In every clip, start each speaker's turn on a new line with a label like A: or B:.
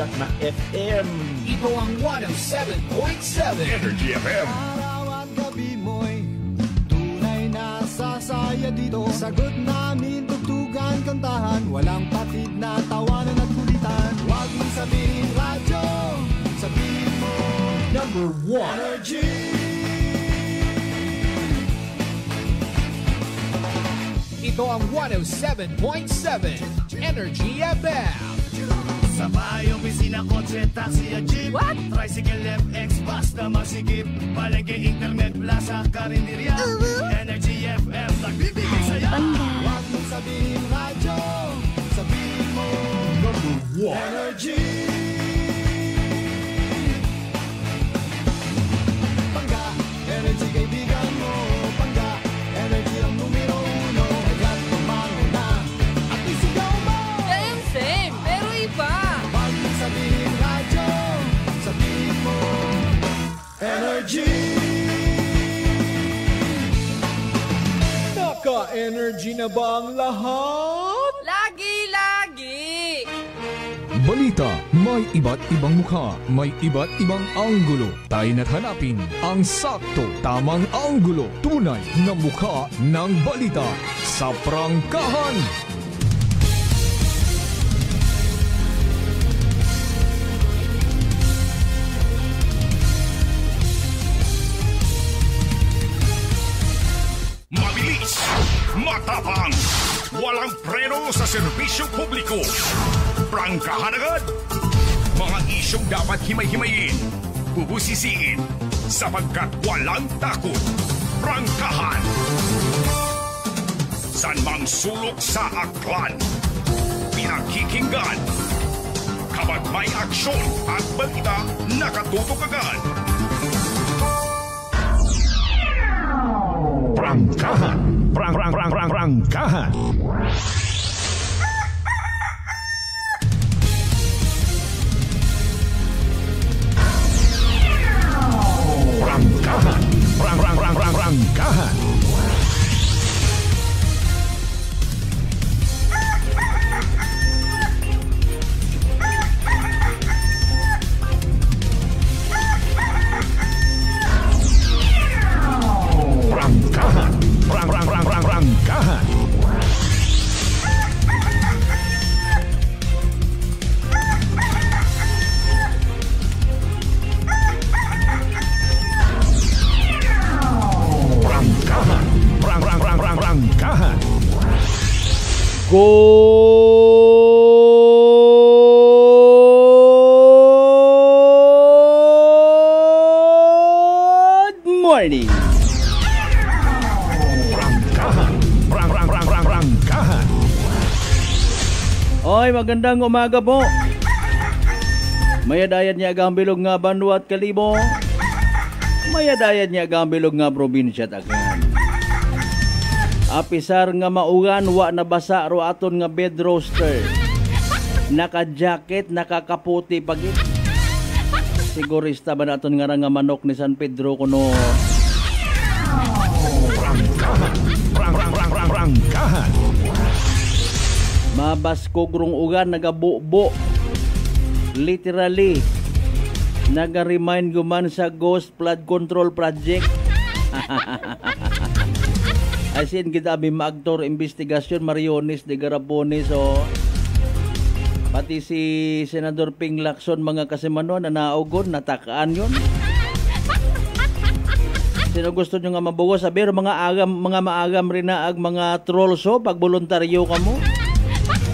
A: Bagak na FM.
B: Ito ang 107.7
A: Energy FM.
C: Araw at gabi mo'y tunay na sasaya dito. Sagot namin, tugtugan, kantahan, walang patid na tawanan at kulitan. Huwag mong sabihin radyo, sabihin mo
A: Number 1
C: Energy.
B: Ito ang 107.7 Energy FM.
D: Sa bahay, opisina, kotse, taxi at jeep.
E: What?
D: Tricycle, FX, basta masikip. Palengke, internet, plaza, karinderya. Energy FM, nagbibigay saya.
C: Huwag mong sabihin radyo, sabihin mo
A: Number 1
C: Energy. Pangga, energy kaibigan mo. Pangga, energy ang numero uno. Kaya't tumango na at isigaw mo.
E: Same, pero iba.
C: Huwag mong sabihin radyo, sabihin mo Energy.
A: Naka-energy na ba ang lahat?
E: Lagi-lagi.
F: Balita, may iba't ibang mukha, may iba't ibang anggulo. Tayo na't hanapin ang sakto, tamang anggulo, tunay na mukha ng balita sa prangkahan.
G: Mabilis, matapang, walang preno sa serbisyo publiko. Prangkahan agad. Mga isyong dapat himay-himayin, bubusisiin, sapagkat walang takot. Prangkahan. San mang sulok sa aklan, pinakikinggan. Kapag may aksyon at balita, nakatutok agad. Prangkahan. Prangkahan. Prangkahan. Prangkahan. Prangkahan. Prangkahan. Prangkahan.
A: Good morning.
G: Prangkahan.
A: Oy, magandang umaga po. Mayadayan niya ang bilog nga Banwa at Kalibo. Mayadayan niya ang bilog nga probinsya at Agan. Apisar nga maugan, wa na basa ro aton nga bed roaster. Naka-jacket, nakakaputi pagit. Sigurista ba naton nga nga manok ni San Pedro kuno?
G: Prangkahan.
A: Mabaskog rong ugan, nagabubo. Literally, naga-remind guman sa Ghost Flood Control Project. As in, kita abi maagtor investigasyon Mariones de Garapones o pati si Senador Ping Lacson mga kasimanon na naugon, natakaan yun. Sino gusto nyo nga mabugo sabi mga maagam rin na ag mga trollso pag voluntaryo ka mo.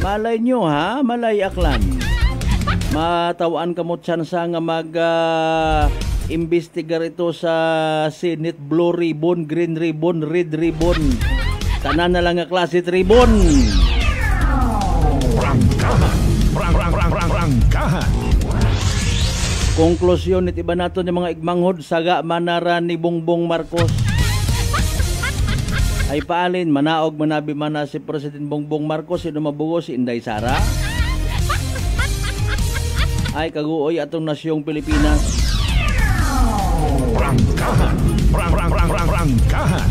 A: Malay nyo ha, malay aklan. Matawaan ka mo tsansa nga mag-investigar ito sa Senate. Blue ribbon, green ribbon, red ribbon. Tanan na lang nga klase ribbon.
G: Prangkahan.
A: Konklusyon iti ba nato ng mga igmanghod saga manara ni Bongbong Marcos. Ay paalin, manaog manabi mana si President Bongbong Marcos, sino mabugo si Inday Sara. Ay kaguoy atong nasyong Pilipinas.
G: Prangkahan.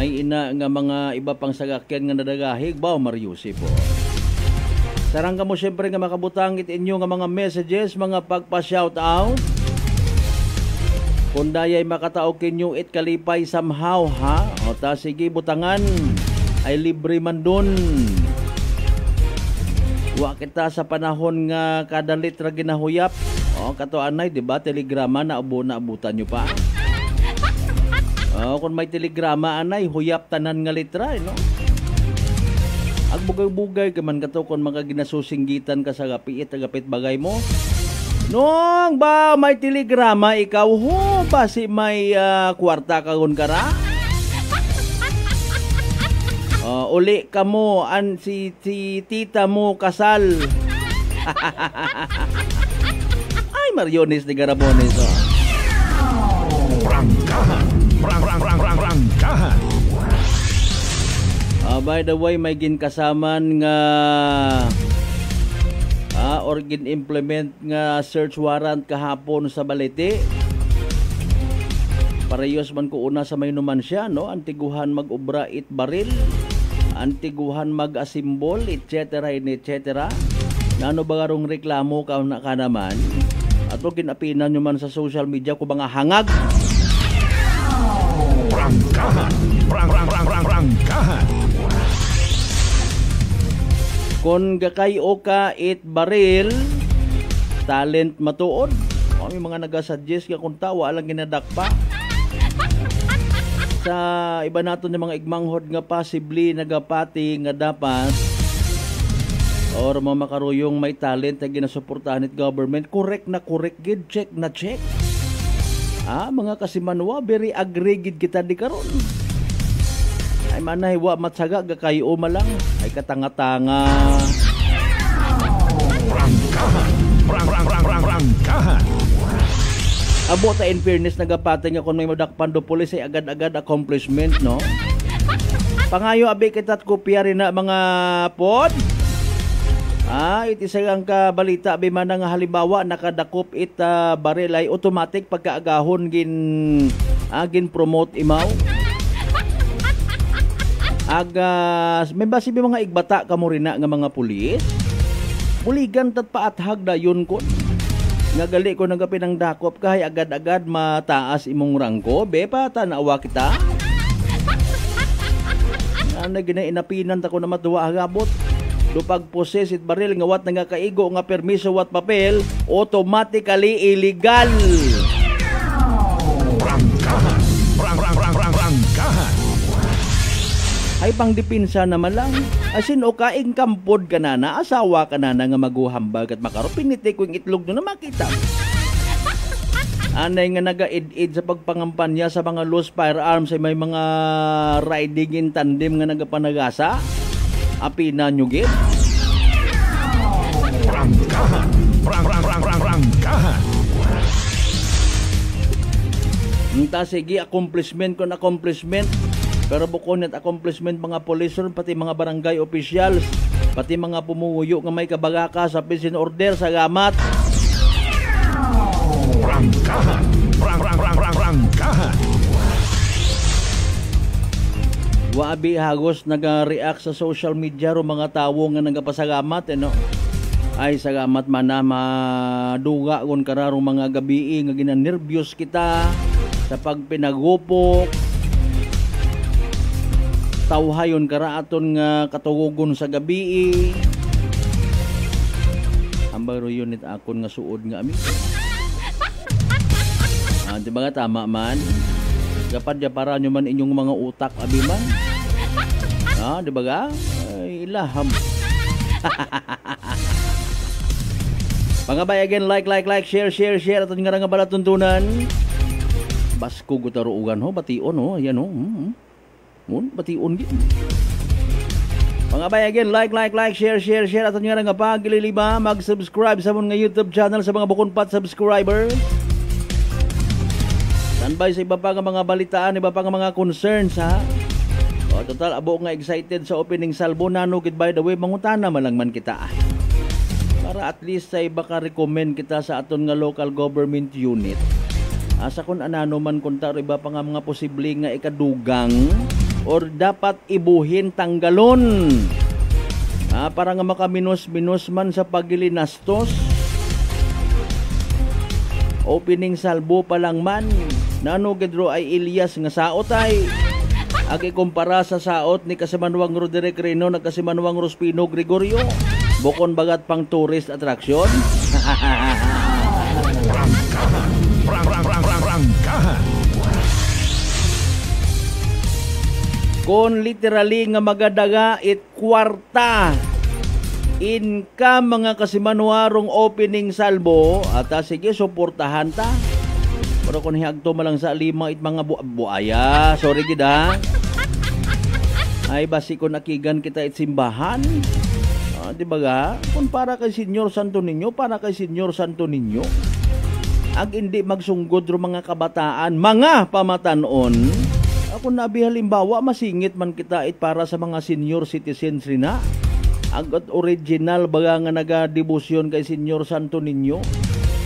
A: May ina nga mga iba pang sagakyan nga nadagahig ba Mariusi po. Sarang ka mo syempre nga makabutang inyo nga mga messages, mga pagpa-shout out. Kung dayay makatao kinyo it kalipay somehow ha. O ta sige butangan ay libre man dun. Wa kita sa panahon nga kada litra ginahuyap. O kato anay, di ba? Telegrama na abutan nyo pa. O kung may telegrama anay, huyap tanan nga litra, no? Ag bugay-bugay ka man kato kung mga ginasusinggitan ka sa gapit bagay mo. Nung ba may telegrama ikaw ho basi may kwarta kagon kara? Uli ka mo si tita mo kasal. Ay Mariones de Garabones.
G: Prangkahan. Prangkahan.
A: By the way, may ginkasaman nga or gin-implement nga search warrant kahapon sa Balete. Parehas man ko una sa may numan siya, no? Antiguhan mag-ubra it baril, antiguhan mag-asimbol, etc. Nano ba garong reklamo ka naman? Ato ginapinan nyo man sa social media ko mga hangag.
G: Prangkahan. Prangkahan.
A: Kon gakay o ka it baril, talent matuod. May mga nagasuggest nga kung tawa lang ginadakpa. Sa iba nato ng mga igmanghod nga possibly nagapati nga dapat or mga makaruyong may talent na ginasuportahan it government, correct gid, check. Mga kasimanwa, very agree gid kita di karon. Ay manay wa matsaga gakayo malang ay katanga-tanga.
G: Prangkahan.
A: Abo ta in fairness nagapatan nga kung may madakpan do pulis ay agad-agad accomplishment, no? Pangayo abi kitat kopya rin na mga pod. Itisagang ka balita abi man nga halimbawa nakadakop it baril ay automatic pagkaagahon gin promote imaw. May basi mga igbata kamo rin na nga mga pulis. Buligan tat paathag da yun ko. Nga gali ko nagapin ang dakop kay agad-agad mataas imong rangko. Bepa tanawa kita. Ano ginainapinan ta ko na matuwa agabot. Do pag-possess it baril nga wat nga kaigo nga permiso wat papel, automatically illegal.
G: Prangkahan. Prangkahan.
A: Ay pang dipinsa naman lang. Asin o kaing kampod ka na asawa ka na nga maguhambag at makaro piniti ko yung itlog no na makita. Anay nga naga-id-id sa pagpangampanya sa mga loose firearms ay may mga riding in tandem nga nagapanagasa. Apina nyo gid.
G: Prangkahan. Prangkahan.
A: Nta sige accomplishment. Pero bukod at accomplishment mga police pati mga barangay officials, pati mga pumuyo nga may kabagaka sa prison order sa gamat.
G: Prangkahan. Prangkahan.
A: Wabi hagos nag-react sa social media ro mga tawo nga nagapasagamat no. Ay sagamat man na maduga kon kararong mga gabi nga ginanervyos kita sa pagpinagupok. Tawhayon karaaton nga katugugon sa gabi. Ambay ro unit akon nga suod nga ami. Di ba nga tama man? Dapat para nyo man inyong mga utak abi man. Di ba ga? Ay ilaham. Pangabay again, like, share. At nga bala tuntunan. Basko gutaruugan ho, bation ho, ayan ho. Bation gid. Pangabay again, like, share. At nga pagililiba, mag-subscribe sa mga YouTube channel sa mga bukonpat subscribers. Standby sa iba pa nga mga balitaan, iba pa nga mga concerns ha. Total abo nga excited sa opening salbo nano gid by the way mangutana man lang man kita. Para at least sa iba ka recommend kita sa aton nga local government unit. Asa kun anano man kunta iba pa nga mga posible nga ikadugang or dapat ibuhin, tanggalon. Para nga makaminos-minos man sa pagilinastos. Opening salbo pa lang man. Nano gedro ay Elias nga saot ay ag ikumpara sa saot ni Kasimanwang Roderick Reno na Kasimanwang Rospino Gregorio. Bukon bagat pang tourist attraction.
G: Rangkahan.
A: Kon literally nga magadaga it kwarta income mga Kasimanwarong opening salbo at sige suportahan ta. Pero kung hiyagto malang sa lima it mga buaya, sorry gid ha. Ay basi kon akigan kita it simbahan. Di ba ga? Kung para kay Senyor Santo Niño, para kay Senyor Santo Niño. Ag hindi magsunggod ro mga kabataan, mga pamatanon. Ako nabi halimbawa masingit man kita it para sa mga senior citizens rin na. Agot original baga nga nagadibusyon kay Senyor Santo Niño.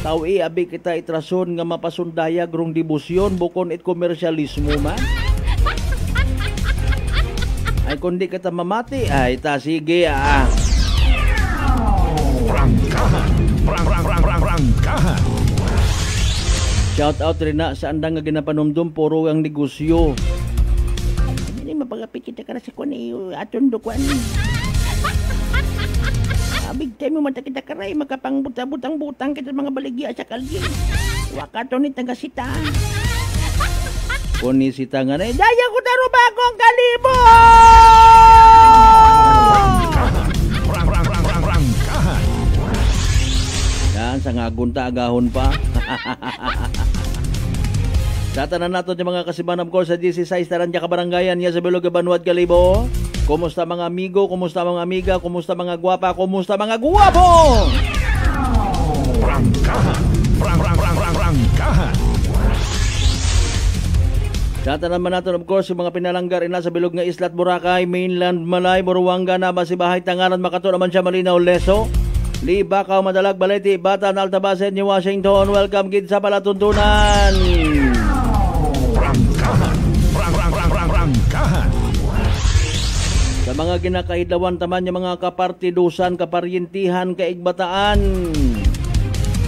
A: Tao abi kita itrason nga mapasundaya grong dibusyon bukon it komersyalismo man. Ay kundi kita mamati ay ta sige
G: Rangkahan.
A: Shout out rin na sa andang nga ginapanumdum puro ang negosyo. Hindi mapagapit kita ka na sa kwan aton do kwan. Big time mo kita karay makapang butang-butang kita mga baligya sa kalye. Wakato ni tagasita. Kuni sita nga na daya ko taro ba akong kalibo.
G: Rangkahan.
A: Yan sa ngagunta agahon pa. Tatanan nato yung mga kasibanam ko sa 16 Taranja Kabarangayan niya sa Bilog Banuad Kalibo. Kumusta mga amigo, kumusta mga amiga, kumusta mga gwapa, kumusta mga guwapo?
G: Rangkahan.
A: Tatanan man nato of course yung mga pinalanggar ina sa Bilog nga Isla at Boracay, Mainland, Malay, Boruanga na Masibahay, Tangalan, Makato naman siya Malinaw, Leso. Libakaw, Madalag, Baleti, Batan, Altabasen, New Washington. Welcome gid sa palatuntunan.
G: Rangkahan.
A: Sa mga ginakahidlawan taman yung mga kapartidusan, kaparyentihan, kaigbataan.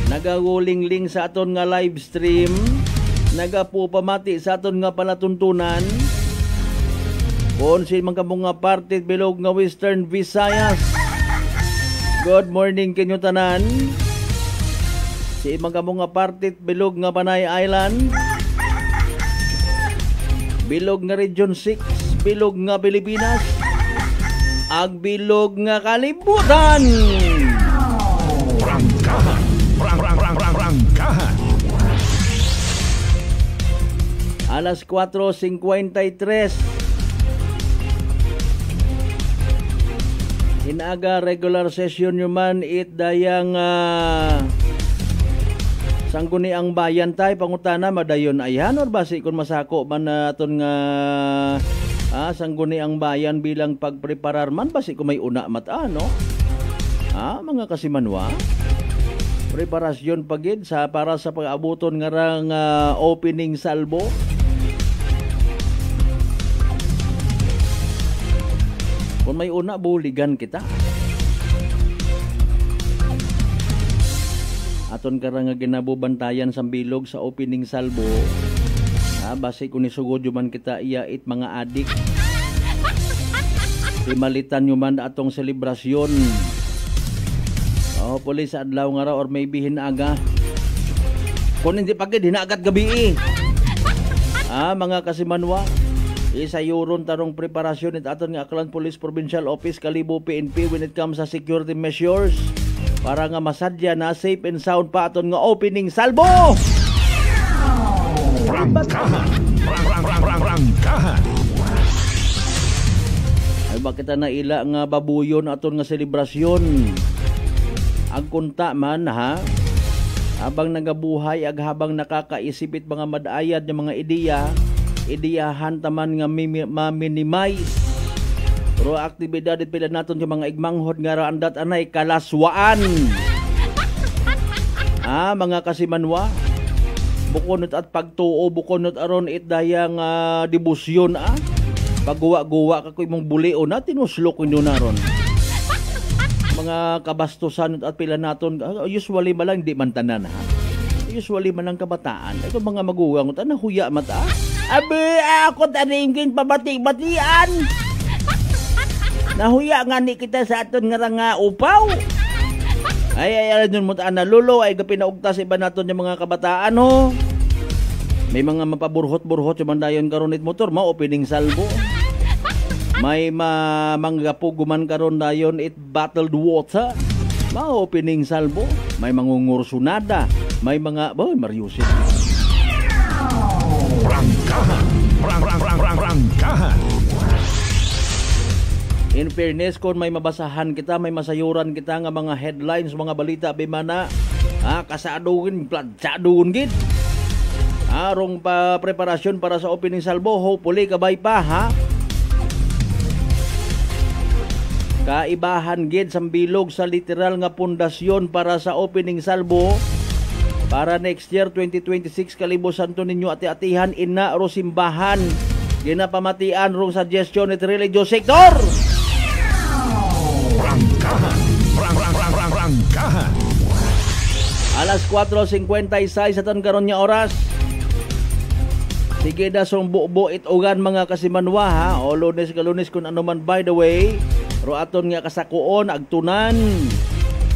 A: Nagaguling-ling sa aton nga live stream. Nagapupamati sa aton nga palatuntunan. Kung si mga mga partit bilog nga Western Visayas. Good morning kinyo tanan. Si mga mga partit bilog nga Panay Island. Bilog nga Region 6. Bilog nga Pilipinas. Ag bilog nga kalibutan.
G: Rangkahan.
A: Alas 4:53. Inaga regular session nyo man it dayang sangguni ang bayan tay pangutana madayon ayan or basi kung masako man aton nga sangguni ang bayan bilang pagpreparar man basi kung may una mata no mga kasimanwa preparasyon pagid sa para sa pag-abuton nga rang opening salbo. Kung may una, buligan kita. Aton karang nga ginabubantayan sa bilog sa opening salbo. Basi kung isugod man kita iyait mga adik. Imalitan nyo man atong selebrasyon. Hopefully sa adlaw nga ra or maybe hinaga. Kung hindi pagid, hinagat gabi mga kasimanwa. Isayuron tarong preparasyon it aton nga Aklan Police Provincial Office Kalibo PNP when it comes sa security measures para nga masadya na safe and sound pa aton nga opening salbo.
G: Rangkahan.
A: Ay bakit na ila nga babuyon aton nga selebrasyon. Agkunta man habang nagabuhay ag habang nakakaisipit mga madayad ng mga ideyahan taman nga ma-minimize pero aktibidad at pila naton yung mga igmanghod nga raandat anay kalaswaan mga kasimanwa bukonot at pagtuo bukonot aron it dayang dibusyon Pagguwa-guwa ka ko imong bulio na, tinuslok nyo na ron. Mga kabastusan at pila naton, usually malang di man tanan ha. Usually malang kabataan. Ito mga maguwang, nahuya mata. Abi, ako taningin pabati-batian. Nahuya nga ni kita sa aton nga upaw. Ay, yun mo na lulo, ay pinaugta sa iba naton yung mga kabataan ho. May mga mapaburhot-burhot yung mandayon karonit motor, ma-opening salvo. May manggapuguman karon dayon it bottled water, ma-opening salvo. May mangungursunada, may mga, Mariusin.
G: Prangkahan.
A: In fairness, kung may mabasahan kita, may masayuran kita nga mga headlines, mga balita, bimana, kasadugin, plansadugin gid. Arong pa preparasyon para sa opening salvo, hopefully kabay pa, ha? Kaibahan gid sambilog sa literal nga pundasyon para sa opening salvo para next year 2026 kalibusan to ninyo ati-atihan ina ro simbahan ginapamatian rong suggestion at religious sector.
G: Prangkahan.
A: Alas 4:56 sa tan karon nga oras. Sige na song buo itugan mga kasimanwa ha. O Lunes ka Lunes kung ano man by the way. Ro aton nga kasakuon agtunan.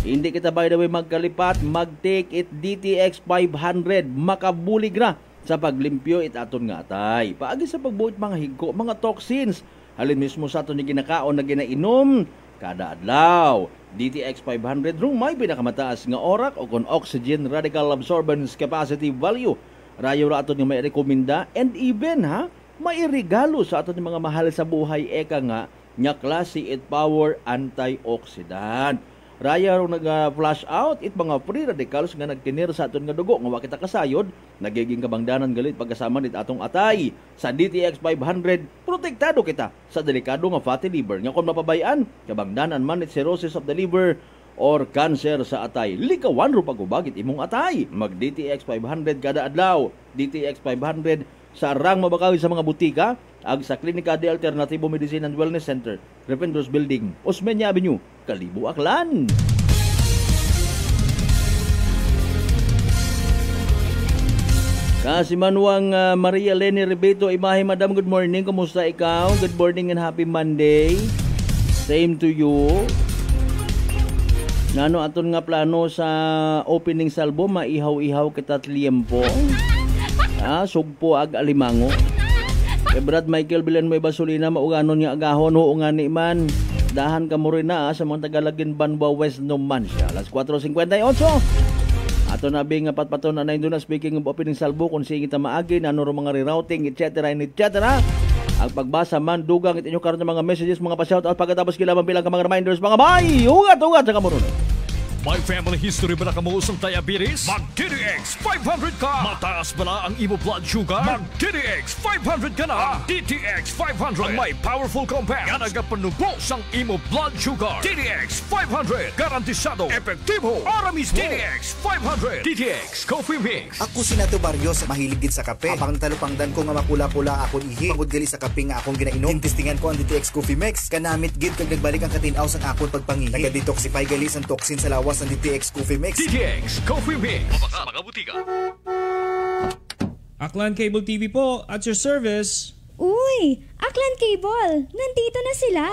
A: Hindi kita by the way magkalipat, mag-take it DTX 500 makabulig na sa paglimpyo it aton nga atay. Paagi sa pagbuhit mga higko, mga toxins halin mismo sa aton ni ginakaon na ginainom kada adlaw. DTX 500 rung may pinakamataas nga orak o kon oxygen radical absorbance capacity value. Rayo ra aton nga may rekomenda and even ha, may regalo sa aton mga mahal sa buhay eka nga nya klase it power antioxidant. Raya ro nag-flash out it mga free radicals nga nagtinir sa aton nga dugo nga wa kita kasayod nagiging kabangdanan galit pagkasama nit atong atay. Sa DTX 500 protektado kita sa delikado nga fatty liver nga kon mapabayan kabangdanan man it cirrhosis of the liver or cancer sa atay. Likawan ro pagubagit imong atay. Mag DTX 500 kada adlaw. DTX 500 sa rang mabakawi sa mga butika ag sa Klinika de Alternativo Medicine and Wellness Center, Refendros Building, Osmeña Avenue, Kalibo, Aklan. Kasimanwang Maria Leni Ribeto, Imahe, Madam, good morning. Kumusta ikaw? Good morning and happy Monday. Same to you. Nano aton nga plano sa opening salvo, maihaw-ihaw kita tiempo. Sugpo ag alimango. Brad Michael Villanueva Solina mauganon nga agahon ho nga ni man. Dahan ka mo rin na sa mga Tagalagin Banwa West Numancia. Alas 4:58. Ato na bing patpaton na doon na speaking of opening salvo kung singita maagi ano ro mga rerouting etc. Ang pagbasa man dugang it inyo karon mga messages mga pa-shout out pagkatapos kilaban bilang ka mga reminders mga bay ugat sa kamuron.
F: May family history ba na kamuusong diabetes? Mag-DTX 500 ka! Mataas ba na ang imo blood sugar? Mag-DTX 500 ka na! DTX 500 ang may powerful compounds nga nagapanubos ang imo blood sugar. DTX 500 garantisado, epektibo, para mismo. DTX 500 DTX Coffee Mix.
H: Ako si Nato Barrios, mahilig gid sa kape. Apang talupangdan ko nga makula-pula akong ihi. Pagod gali sa kape nga akong ginainom. Tintistingan ko ang DTX Coffee Mix. Kanamit gid kag nagbalik ang katinaw sa akong pagpangihi. Naga-detoxify gali ang toxin sa lawas ang DTX Coffee Mix.
F: DTX Coffee Mix. Mga butika.
I: Aklan Cable TV po, at your service.
J: Uy! Aklan Cable! Nandito na sila!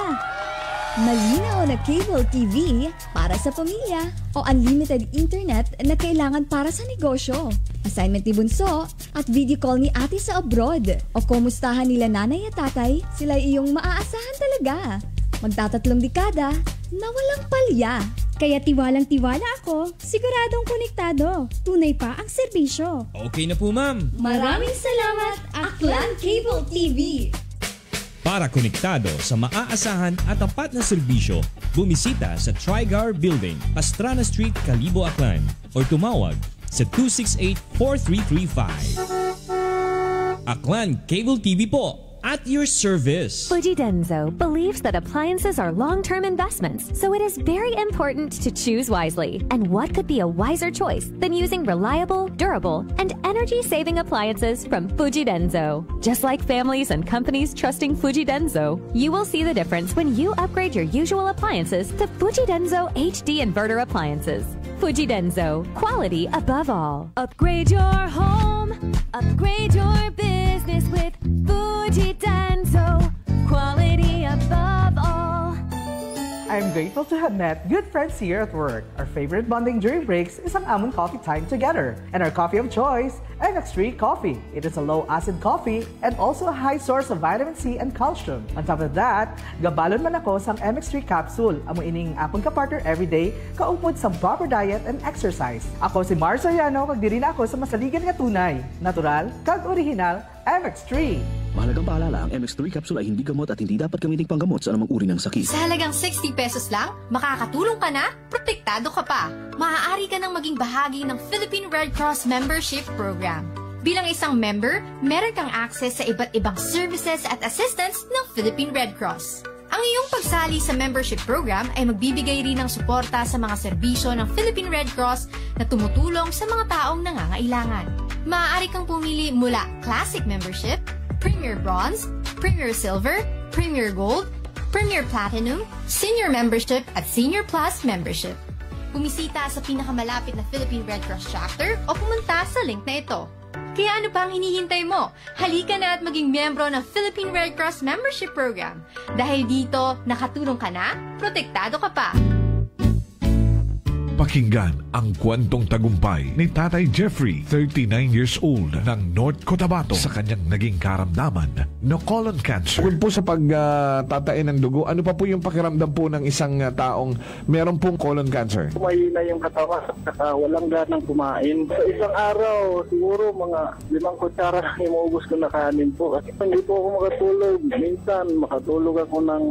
J: Malinaw na cable TV para sa pamilya o unlimited internet na kailangan para sa negosyo. Assignment ni Bunso at video call ni ate sa abroad. O kumustahan nila nanay at tatay, sila iyong maaasahan talaga. Magtatatlong dekada na walang palya. Kaya tiwalang-tiwala ako, siguradong konektado. Tunay pa ang serbisyo.
I: Okay na po, ma'am.
J: Maraming salamat, Aklan Cable TV.
I: Para konektado sa maaasahan at tapat na serbisyo, bumisita sa Trigar Building, Pastrana Street, Kalibo, Aklan o tumawag sa 268-4335. Aklan Cable TV po, at your service.
K: Fujidenzo believes that appliances are long-term investments, so it is very important to choose wisely. And what could be a wiser choice than using reliable, durable, and energy-saving appliances from Fujidenzo? Just like families and companies trusting Fujidenzo, you will see the difference when you upgrade your usual appliances to Fujidenzo HD inverter appliances. Fujidenzo, quality above all. Upgrade your home, upgrade your business with Fujidenzo, quality above all.
L: I'm grateful to have met good friends here at work. Our favorite bonding during breaks is ang amon coffee time together. And our coffee of choice, MX3 Coffee. It is a low-acid coffee and also a high source of vitamin C and calcium. On top of that, gabalon man ako sa MX3 capsule. Amo ining akong kapartner everyday, kaupod sa proper diet and exercise. Ako si Mar Soriano, kag diri na ako sa masaligan nga tunay, natural, kag original, MX3.
M: Mahalagang paalala, ang MX3 capsule ay hindi gamot at hindi dapat gamiting panggamot sa anumang uri ng sakit.
N: Sa halagang 60 pesos lang, makakatulong ka na, protektado ka pa. Maaari ka nang maging bahagi ng Philippine Red Cross Membership Program. Bilang isang member, meron kang access sa iba't ibang services at assistance ng Philippine Red Cross. Ang iyong pagsali sa membership program ay magbibigay rin ng suporta sa mga serbisyo ng Philippine Red Cross na tumutulong sa mga taong nangangailangan. Maaari kang pumili mula Classic Membership, Premier Bronze, Premier Silver, Premier Gold, Premier Platinum, Senior Membership at Senior Plus Membership. Bumisita sa pinakamalapit na Philippine Red Cross chapter o pumunta sa link na ito. Kaya ano pa ang hinihintay mo? Halika na at maging miyembro ng Philippine Red Cross Membership Program. Dahil dito, nakatulong ka na, protektado ka pa.
G: Pakinggan ang kwentong tagumpay ni Tatay Jeffrey, 39 years old, ng North Cotabato sa kanyang naging karamdaman na colon cancer.
O: Kung po sa pagtatain ng dugo, ano pa po yung pakiramdam po ng isang taong meron pong colon cancer?
P: Mahina yung katawan at walang ganang kumain. Sa isang araw, siguro mga 5 kutsara lang yung maubos ko na kanin po. Kasi hindi po ako makatulog. Minsan, makatulog ako ng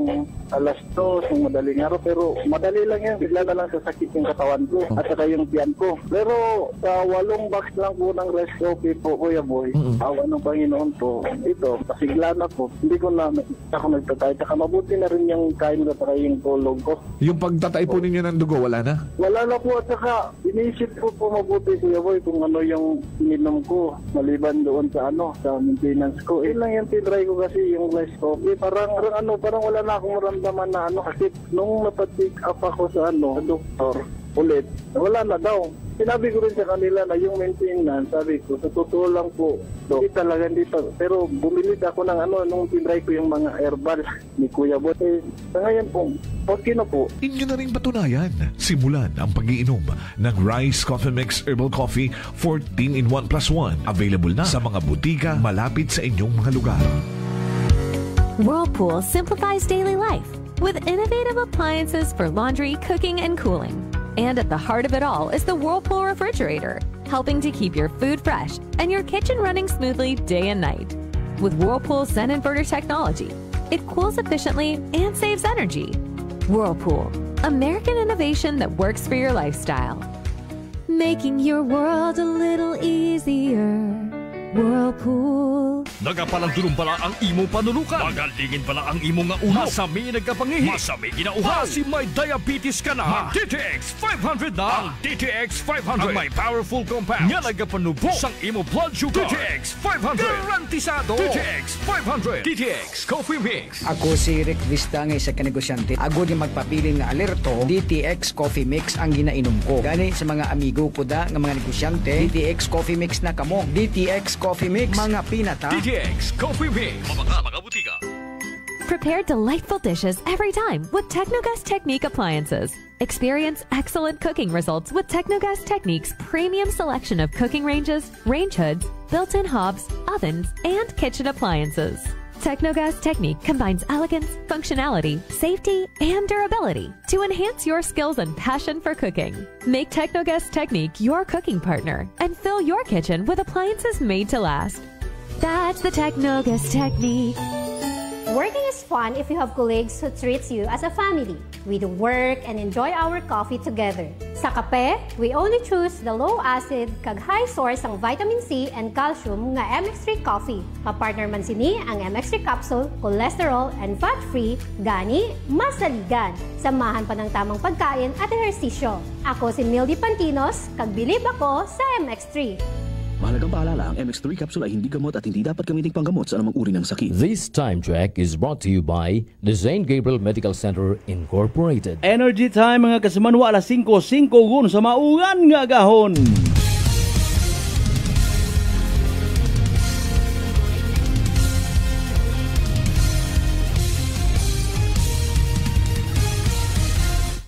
P: alas 2 ng madaling araw. Pero madali lang yan. Bigla na lang sasakit yung katawan ko at saka yung tiyan ko. Pero sa 8 box lang po ng rice coffee po, Kuya Boy, awa ng Panginoon po, ito, pasigla na po. Hindi ko na ako nagtatay. Saka mabuti na rin yung kain ko at yung tulog ko.
O: Yung pagtatay po ninyo ng dugo, wala na?
P: Wala na po at saka inisip ko po mabuti, Kuya Boy, kung ano yung ininom ko maliban doon sa sa maintenance ko. Yun lang yung tinry ko kasi yung rice coffee. Parang wala na akong maramdaman na kasi nung napatik up ako sa doktor, ulit, wala na daw. Sinabi ko rin sa kanila na yung maintenance, sabi ko, sa totoo lang po, hindi talaga dito. Pero bumili ako ng nung tinry ko yung mga herbal ni Kuya Bote. Sa ngayon po, okay na po.
G: Inyo na rin patunayan. Simulan ang pag-iinom ng Rice Coffee Mix Herbal Coffee 14-in-1+1. Available na sa mga butika malapit sa inyong mga lugar.
K: Whirlpool simplifies daily life with innovative appliances for laundry, cooking, and cooling. And at the heart of it all is the Whirlpool refrigerator, helping to keep your food fresh and your kitchen running smoothly day and night. With Whirlpool Zen Inverter technology, it cools efficiently and saves energy. Whirlpool, American innovation that works for your lifestyle. Making your world a little easier. Whirlpool.
Q: Nagapalandulong pala ang imo panulukan. Magalingin pala ang imo nga ulo. Masami nagkapangihi. Masami ginauhaw. Kasi may diabetes ka na. DTX 500 na. Ang DTX 500. Ang may powerful compounds. Nga nagapanubok sang imo blood sugar. DTX 500. Garantisado. DTX 500. DTX Coffee Mix.
R: Ako si Rick Vista nga isa ka negosyante. Agod yung magpapili nga alerto, DTX Coffee Mix ang ginainom ko. Gani sa mga amigo ko da nga mga negosyante, DTX Coffee Mix na kamo. DTX Coffee Mix, mga pinata.
Q: DTX Coffee Mix. Mga butika.
K: Prepare delightful dishes every time with Technogas Technique appliances. Experience excellent cooking results with Technogas Technique's premium selection of cooking ranges, range hoods, built-in hobs, ovens, and kitchen appliances. Technogas Technique combines elegance, functionality, safety, and durability to enhance your skills and passion for cooking. Make Technogas Technique your cooking partner and fill your kitchen with appliances made to last. That's the Technogas Technique.
S: Working is fun if you have colleagues who treats you as a family. We do work and enjoy our coffee together. Sa kape, we only choose the low acid kag high source ang vitamin C and calcium nga MX3 coffee. Mapartner man sini ang MX3 capsule, cholesterol and fat-free, gani masaligan. Samahan pa ng tamang pagkain at ehersisyo. Ako si Mildy Pantinos, kag bilib ako sa MX3.
M: Mahalagang paalala, ang MX3 capsule ay hindi gamot at hindi dapat gamitin panggamot sa anumang uri ng sakit.
T: This time check is brought to you by the St. Gabriel Medical Center Incorporated.
A: Energy time mga kasimanwa, alas 5:05 gun sa maugan nga agahon.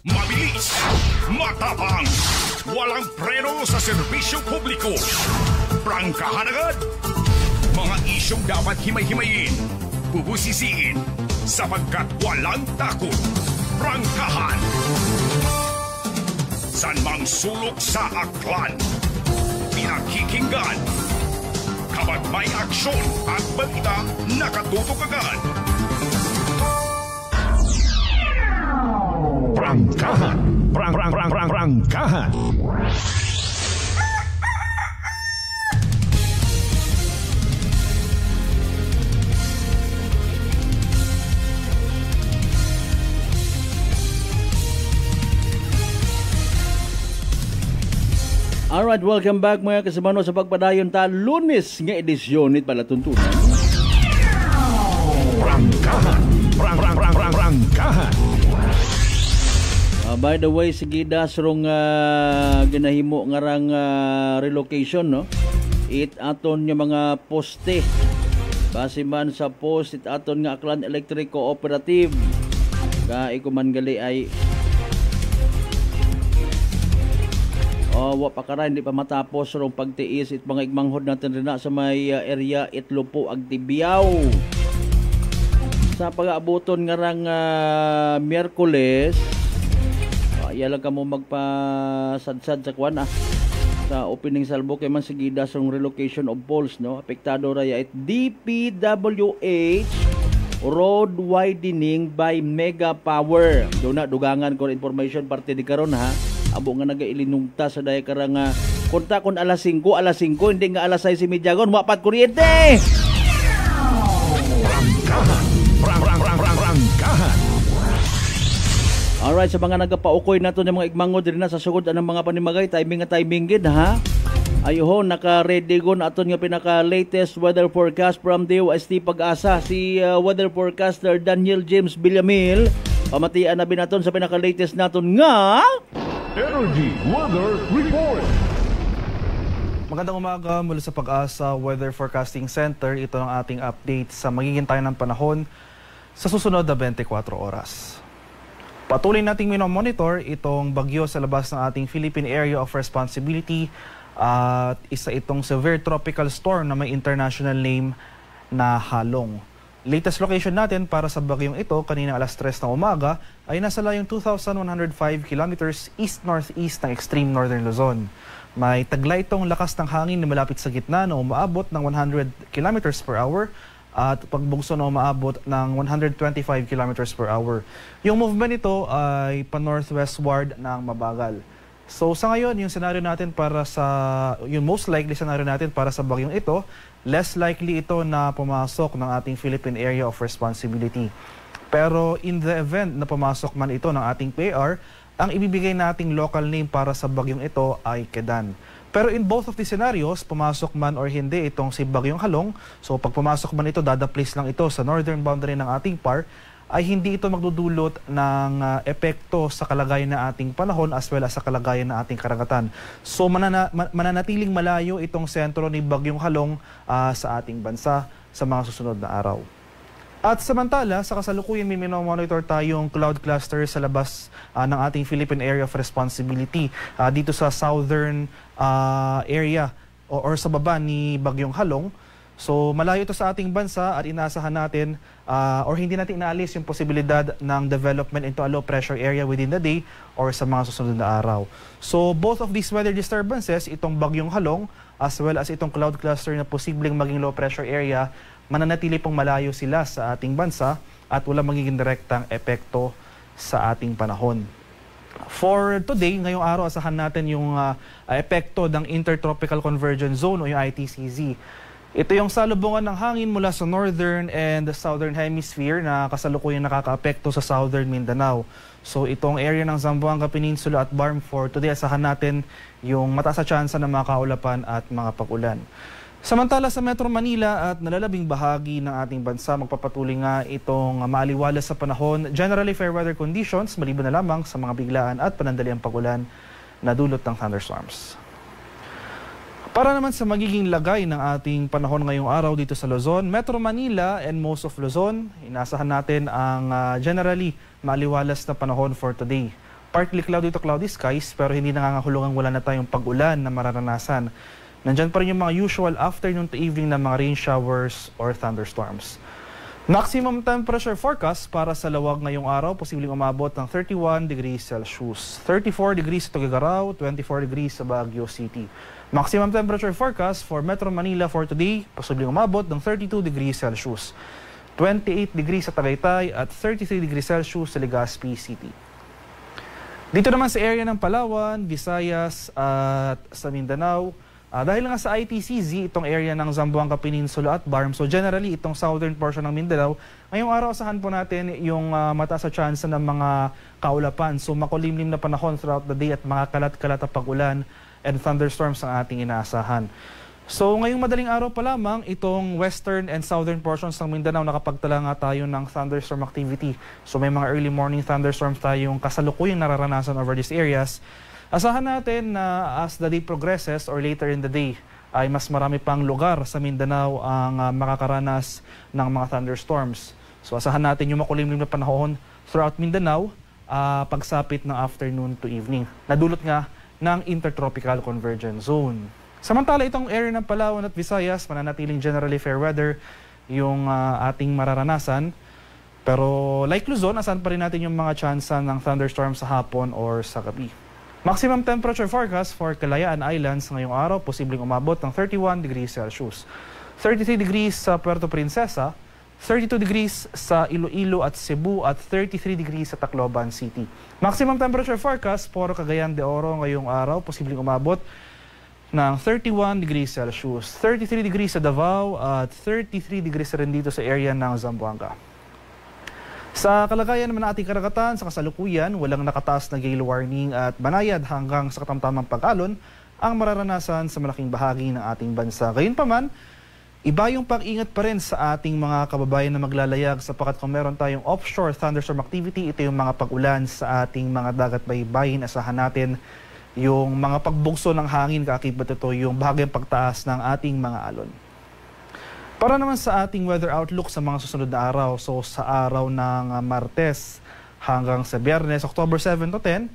Q: Mabilis, matapang, walang preno sa serbisyo publiko. Prangkahan agad. Mga isyong dapat himay-himayin, bubusisiin, sapagkat walang takot. Prangkahan. San mang sulok sa aklan, pinakikinggan. Kapag may aksyon at balita, nakatutok agad. Prangkahan. Prangkahan.
A: Alright, welcome back mga kasamano sa pagpadayon ta Lunes nga edisyon nit palatuntunan.
Q: Prangkahan. Prangkahan.
A: By the way, sige dasrong ginahimo ngarang relocation, no? It aton nga mga poste. Base man sa post it aton nga Aklan Electric Cooperative. Ka ikuman gali ay wa pa karay, hindi pa matapos rong pagtiis it mga igmanghod natin rin na sa may area Itlupo Agtibiyaw. Sa pag-aabuton ngarang Miyerkules, iyalang ka mo magpasadsad sa kwan sa opening salbo kay man sigida sa relocation of poles, no? Apektado raya it DPWH road widening by Mega Power. Doon na dugangan ko information parte di karon ha. Abo nga nagailinungta sa daya karang konta kon alas 5 hindi nga alas 6 medyagon wapat kuryente.
Q: Prangkahan.
A: Alright, sa mga nagapaukoy nato ng mga igmangod din na sa sugod anang mga panimagay, timing gid ha. Ayuhon, naka-ready gon aton nga pinaka-latest weather forecast from DOST Pag-asa. Si weather forecaster Daniel James Villamil, pamatian na binaton sa pinaka-latest naton nga
U: Energy Weather Report. Magandang umaga mula sa Pag-asa Weather Forecasting Center. Ito ang ating update sa magiging tayo ng panahon sa susunod na 24 oras. Patuloy nating minomonitor itong bagyo sa labas ng ating Philippine Area of Responsibility at isa itong severe tropical storm na may international name na Halong. Latest location natin para sa bagyong ito kanina alas 3 ng umaga ay nasa layong 2,105 kilometers east-northeast ng extreme northern Luzon. May taglay itong lakas ng hangin na malapit sa gitna na umaabot ng 100 kilometers per hour at pagbugso na umaabot ng 125 kilometers per hour. Yung movement nito ay pa-northwestward ng mabagal. So sa ngayon, yung scenario natin para sa, yung most likely scenario natin para sa bagyong ito, less likely ito na pumasok ng ating Philippine Area of Responsibility. Pero in the event na pumasok man ito ng ating PAR, ang ibibigay nating local name para sa bagyong ito ay Kedan. Pero in both of the scenarios, pumasok man or hindi itong si Bagyong Halong, so pag pumasok man ito, dadaplace lang ito sa northern boundary ng ating PAR, ay hindi ito magdudulot ng epekto sa kalagayan ng ating panahon as well as sa kalagayan ng ating karagatan. So mananatiling malayo itong sentro ni Bagyong Halong sa ating bansa sa mga susunod na araw. At samantala, sa kasalukuyan may minomonitor tayong cloud cluster sa labas ng ating Philippine Area of Responsibility dito sa southern area or sa baba ni Bagyong Halong. So malayo ito sa ating bansa at inaasahan natin or hindi natin inaalis yung posibilidad ng development into a low pressure area within the day or sa mga susunod na araw. So both of these weather disturbances, itong Bagyong Halong as well as itong cloud cluster na posibleng maging low pressure area, mananatili pong malayo sila sa ating bansa at walang magiging direktang epekto sa ating panahon. For today, ngayong araw, asahan natin yung epekto ng Intertropical Convergence Zone o yung ITCZ. Ito yung salubungan ng hangin mula sa northern and southern hemisphere na kasalukuyang nakakaapekto sa southern Mindanao. So itong area ng Zamboanga Peninsula at Barm for today, asahan natin yung mataas na tsansa ng mga kaulapan at mga pag-ulan. Samantala sa Metro Manila at nalalabing bahagi ng ating bansa, magpapatuloy nga itong maaliwalas sa panahon. Generally fair weather conditions, maliban na lamang sa mga biglaan at panandaliang pag-ulan na dulot ng thunderstorms. Para naman sa magiging lagay ng ating panahon ngayong araw dito sa Luzon, Metro Manila and most of Luzon, inasahan natin ang generally maaliwalas na panahon for today. Partly cloudy to cloudy skies, pero hindi nangangahulugang wala na tayong pag-ulan na mararanasan. Nandyan pa rin yung mga usual afternoon to evening na mga rain showers or thunderstorms. Maximum temperature forecast para sa Lawag ngayong araw, posibleng umabot ng 31 degrees Celsius. 34 degrees sa Tuguegarao, 24 degrees sa Baguio City. Maximum temperature forecast for Metro Manila for today, posibleng umabot ng 32 degrees Celsius. 28 degrees sa Tagaytay at 33 degrees Celsius sa Legazpi City. Dito naman sa area ng Palawan, Visayas at sa Mindanao, dahil nga sa ITCZ, itong area ng Zamboanga Peninsula at Barm, so generally itong southern portion ng Mindanao, ngayong araw asahan po natin yung mataas na chance ng mga kaulapan. So makulimlim na panahon throughout the day at mga kalat-kalat na pag-ulan and thunderstorms ang ating inaasahan. So ngayong madaling araw pa lamang, itong western and southern portions ng Mindanao nakapagtala nga tayo ng thunderstorm activity. So may mga early morning thunderstorms tayong kasalukuyang nararanasan over these areas. Asahan natin na as the day progresses or later in the day, ay mas marami pang lugar sa Mindanao ang makakaranas ng mga thunderstorms. So asahan natin yung makulimlim na panahon throughout Mindanao pagsapit ng afternoon to evening. Nadulot nga ng Intertropical Convergence Zone. Samantala itong area ng Palawan at Visayas, mananatiling generally fair weather yung ating mararanasan. Pero like Luzon, asahan pa rin natin yung mga tsansa ng thunderstorms sa hapon or sa gabi. Maximum temperature forecast for Kalayaan Islands ngayong araw, posibleng umabot ng 31 degrees Celsius. 33 degrees sa Puerto Princesa, 32 degrees sa Iloilo at Cebu at 33 degrees sa Tacloban City. Maximum temperature forecast for Cagayan de Oro ngayong araw, posibleng umabot ng 31 degrees Celsius. 33 degrees sa Davao at 33 degrees rin dito sa area ng Zamboanga. Sa kalagayan naman ng ating karagatan, sa kasalukuyan, walang nakataas na gale warning at banayad hanggang sa katamtamang pag-alon ang mararanasan sa malaking bahagi ng ating bansa. Gayunpaman, iba yung pag-ingat pa rin sa ating mga kababayan na maglalayag sapagkat kung meron tayong offshore thunderstorm activity, ito yung mga pag-ulan sa ating mga dagat baybayin. Asahan natin yung mga pagbugso ng hangin, kaakibat ito yung bahagyang pagtaas ng ating mga alon. Para naman sa ating weather outlook sa mga susunod na araw, so sa araw ng Martes hanggang sa Biyernes, October 7 to 10,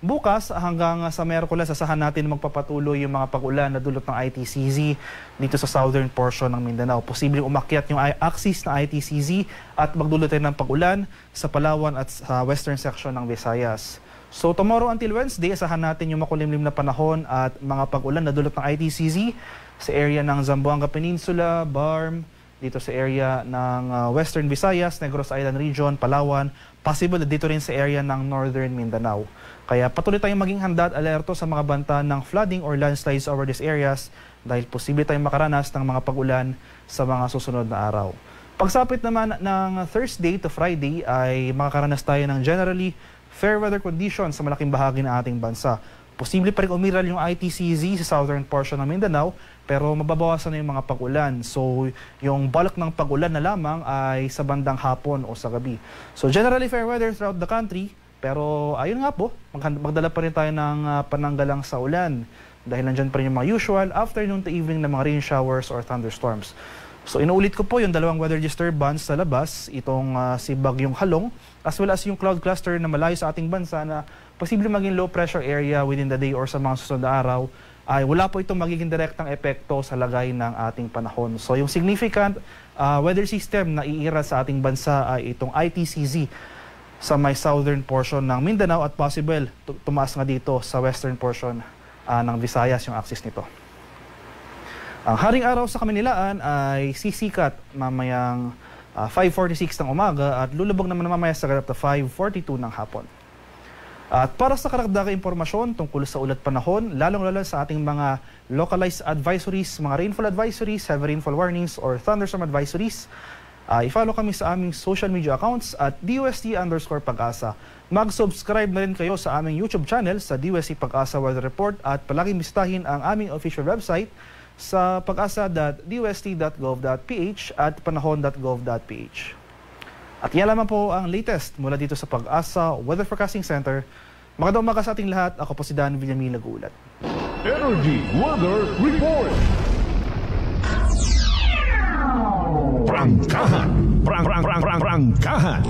U: bukas hanggang sa Miyerkules, asahan natin magpapatuloy yung mga pag-ulan na dulot ng ITCZ dito sa southern portion ng Mindanao. Posibleng umakyat yung axis ng ITCZ at magdulot ng pag-ulan sa Palawan at sa western section ng Visayas. So tomorrow until Wednesday, asahan natin yung makulimlim na panahon at mga pag-ulan na dulot ng ITCZ sa area ng Zamboanga Peninsula, Barm, dito sa area ng Western Visayas, Negros Island Region, Palawan, possible dito rin sa area ng Northern Mindanao. Kaya patuloy tayong maging handa at alerto sa mga banta ng flooding or landslides over these areas dahil posible tayong makaranas ng mga pag-ulan sa mga susunod na araw. Pagsapit naman ng Thursday to Friday ay makakaranas tayo ng generally fair weather conditions sa malaking bahagi ng ating bansa. Posible pa rin umiral yung ITCZ sa southern portion ng Mindanao, pero mababawasan na yung mga pag-ulan. So, yung bulk ng pag-ulan na lamang ay sa bandang hapon o sa gabi. So, generally fair weather throughout the country, pero ayun nga po, magdala pa rin tayo ng pananggalang sa ulan. Dahil nandyan pa rin yung mga usual afternoon to evening na mga rain showers or thunderstorms. So, inuulit ko po yung dalawang weather disturbance sa labas, itong si Bagyong Halong, as well as yung cloud cluster na malayo sa ating bansa na posible maging low pressure area within the day or sa mga susunod na araw, ay wala po itong magiging direktang epekto sa lagay ng ating panahon. So yung significant weather system na iira sa ating bansa ay itong ITCZ sa may southern portion ng Mindanao at possible tumaas nga dito sa western portion ng Visayas yung axis nito. Ang haring araw sa Kaminilaan ay sisikat mamayang 5:46 ng umaga at lulubog naman mamaya sa ganap na 5:42 ng hapon. At para sa karagdagang impormasyon tungkol sa ulat panahon, lalong-lalo sa ating mga localized advisories, mga rainfall advisories, heavy rainfall warnings, or thunderstorm advisories, i-follow kami sa aming social media accounts at DUST_Pag-asa. Mag-subscribe na rin kayo sa aming YouTube channel sa DUST Pag-asa Weather Report at palaging bisitahin ang aming official website sa pag-asa.dust.gov.ph at panahon.gov.ph. At yan lamang po ang latest mula dito sa Pag-asa Weather Forecasting Center. Magandang umaga sa ating lahat. Ako po si Dan Villamil Nagulat.
G: Energy Weather Report. Prangkahan. Prangkahan.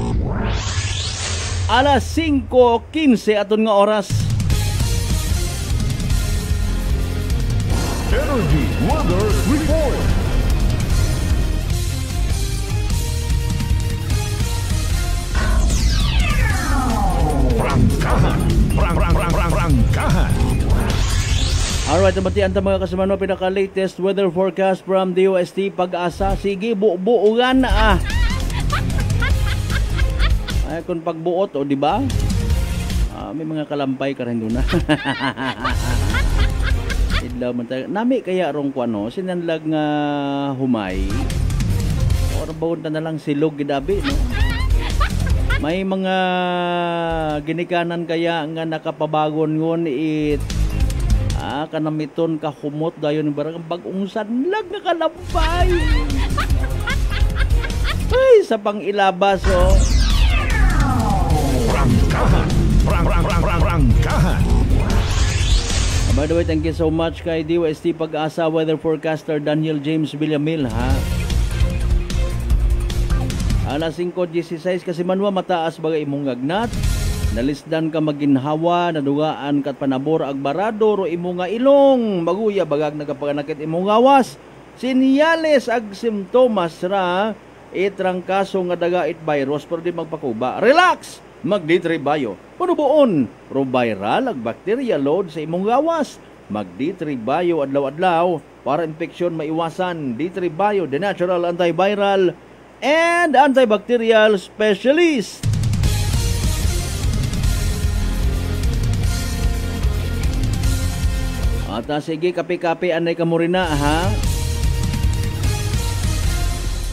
A: Alas 5:15 aton nga oras.
G: Energy Weather Report. Prangkahan. Prangkahan.
A: Alright, namatian ta mga kasama no, pinaka-latest weather forecast from DUST Pag-asa. Sige, buugan na ay kung pagbuot o di ba? May mga kalampay ka rin doon na. Idlaw man tayo. Nami kaya rong kuano, sinanlag nga humay. Or bawon na lang silog gidabi, no? May mga ginikanan kaya nga nakapabagon ngon it kanamiton kahumot dayon barang bagong sanlag nga kalampay. Ay, sa pang-ilabas oh.
G: Prangkahan.
A: By the way, thank you so much kay DUST Pag-asa weather forecaster Daniel James Villamil ha. Alas 5:16 kasi manwa mataas bagay imong gagnat. Nalisdan ka maginhawa, nadugaan kat panabor ag barado ro imo nga ilong. Maguya bagag nagapaganakit imong gawas. Sinyales ag simptomas ra itrangkaso nga daga it virus pero di magpakuba. Relax! Mag-D3 panubuon ro viral ag bacteria load sa imong gawas. Mag-D3 adlaw-adlaw para infeksyon maiwasan. D3 the natural antiviral and antibacterial specialist. At sige, kape-kape anay ka mo rin na ha.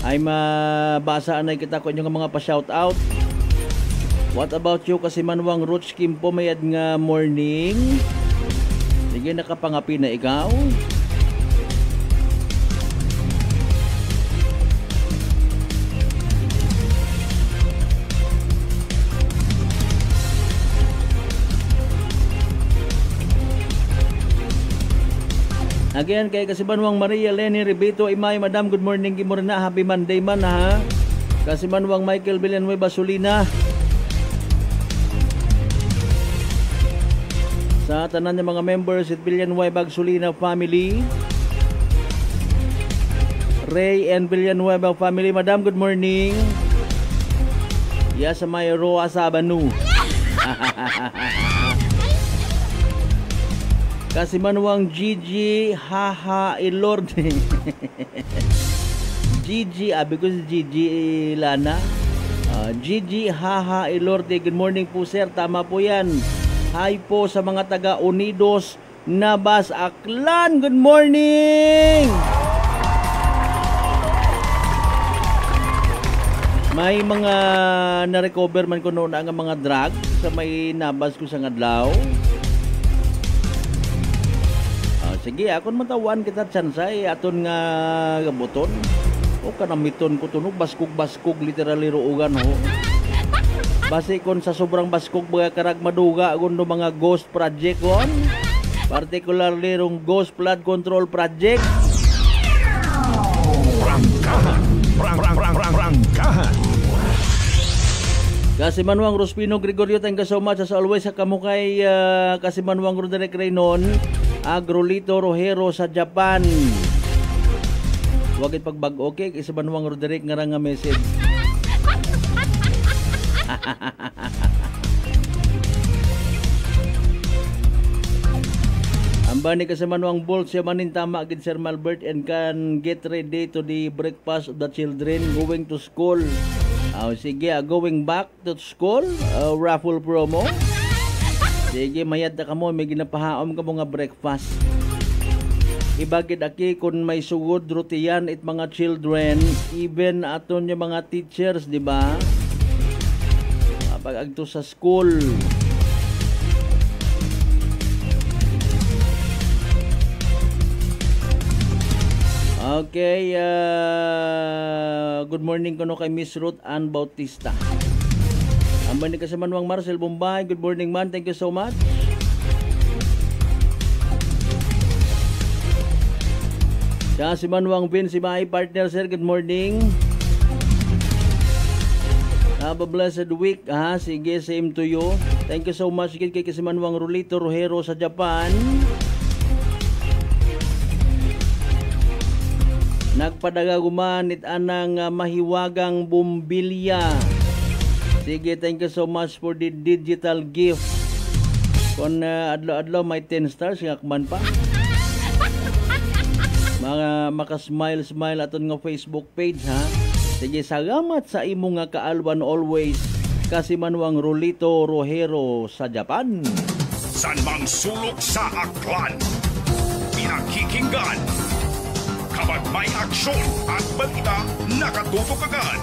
A: Ay mabasa anay kita ko yung mga pa-shoutout. What about you kasi manwang Roach Kim po mayad nga morning? Sige, nakapangapi na ikaw. Again, kay Kasimanwang Maria Lenny Ribito, Imay, Madam, good morning, Gimorna, happy Monday man ha. Kasimanwang Michael Villanueva Solina. Sa tanan ng mga members at Villanueva Solina family. Ray and Villanueva family, Madam, good morning. Yes, sa may Roa Sabanu. Kasi manuang Gigi haha ilord. Gigi because Gigi Lana. Gigi haha ilord. Good morning po sir, tama po yan. Hi po sa mga taga Unidos Nabas Aklan. Good morning. May mga na-recover man ko noon ang mga drug sa may Nabas ko sa adlaw. Sige, akon matawan kita tsansay aton nga gabuton. O kanamiton ko tunog baskog-baskog literally ruugan ho. Base kon sa sobrang baskog mga karag maduga kuno mga ghost project kon. Particularly rong ghost flood control project.
G: Prangkahan.
A: Kasi Manuang Rospino Gregorio, thank you so much as always sa kamukay kasi Manuang Roderick Reynon. Agrolito Rojero sa Japan. Wagit pagbag okay kasi Manuang Roderick nga nga message. Ambani kasi Manuang Bolt siya manin tama agad Sir Malbert and can get ready to the breakfast of the children going to school. Sige, going back to school, raffle promo. Sige, mayad na ka mo, may ginapahaom ka mo nga breakfast. Ibagid aki kung may sugod rutiyan it mga children, even aton yung mga teachers, di ba? Pag agto sa school. Okay, good morning kuno kay Miss Ruth Ann Bautista. Ambay ni kasi Manwang Marcel Bombay. Good morning man, thank you so much. Siya si Manwang Vin, si my partner sir, good morning. Have a blessed week, ha? Sige, same to you. Thank you so much kay si Manwang Rolito Rojero sa Japan. Nagpadagaguman it anang mahiwagang bumbilya. Sige, thank you so much for the digital gift. Kung adlaw-adlaw may 10 stars, ngakman pa. Mga makasmile-smile aton nga Facebook page, ha? Sige, salamat sa imo nga kaalwan always. Kasi Manwang Rolito Rojero sa Japan.
Q: San mang sulok sa aklan, pinakikinggan. Kapag may aksyon at balita, nakatutok agad.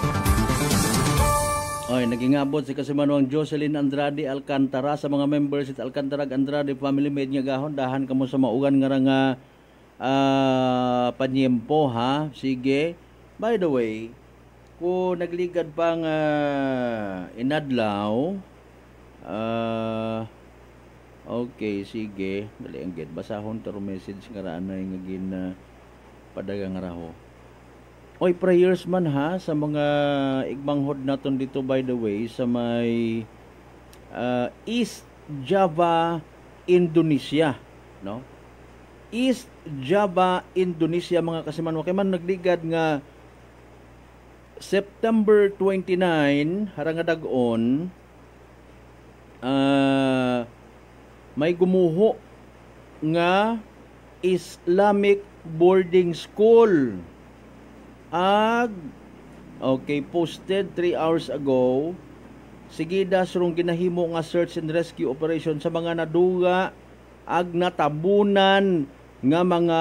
A: Oy, nagingabot si Kasimanwang Jocelyn Andrade Alcantara sa mga members at Alcantara Andrade family made nga gahon. Dahan kamo sa maugan nga nga panyempo, ha? Sige. By the way, kung nagligad pang inadlaw, okay, sige. Dali ang get. Basahon taro message nga raanay nga gin padagang raho. Oy, prayers man ha sa mga igmanghod naton dito, by the way, sa may East Java, Indonesia, no? East Java, Indonesia, mga kasimanwa. Kaya man nagligad nga September 29 harang dag-on, may gumuho nga Islamic boarding school. Okay, posted 3 hours ago. Sige, dasrong ginahimo nga search and rescue operation sa mga naduga ag natabunan nga mga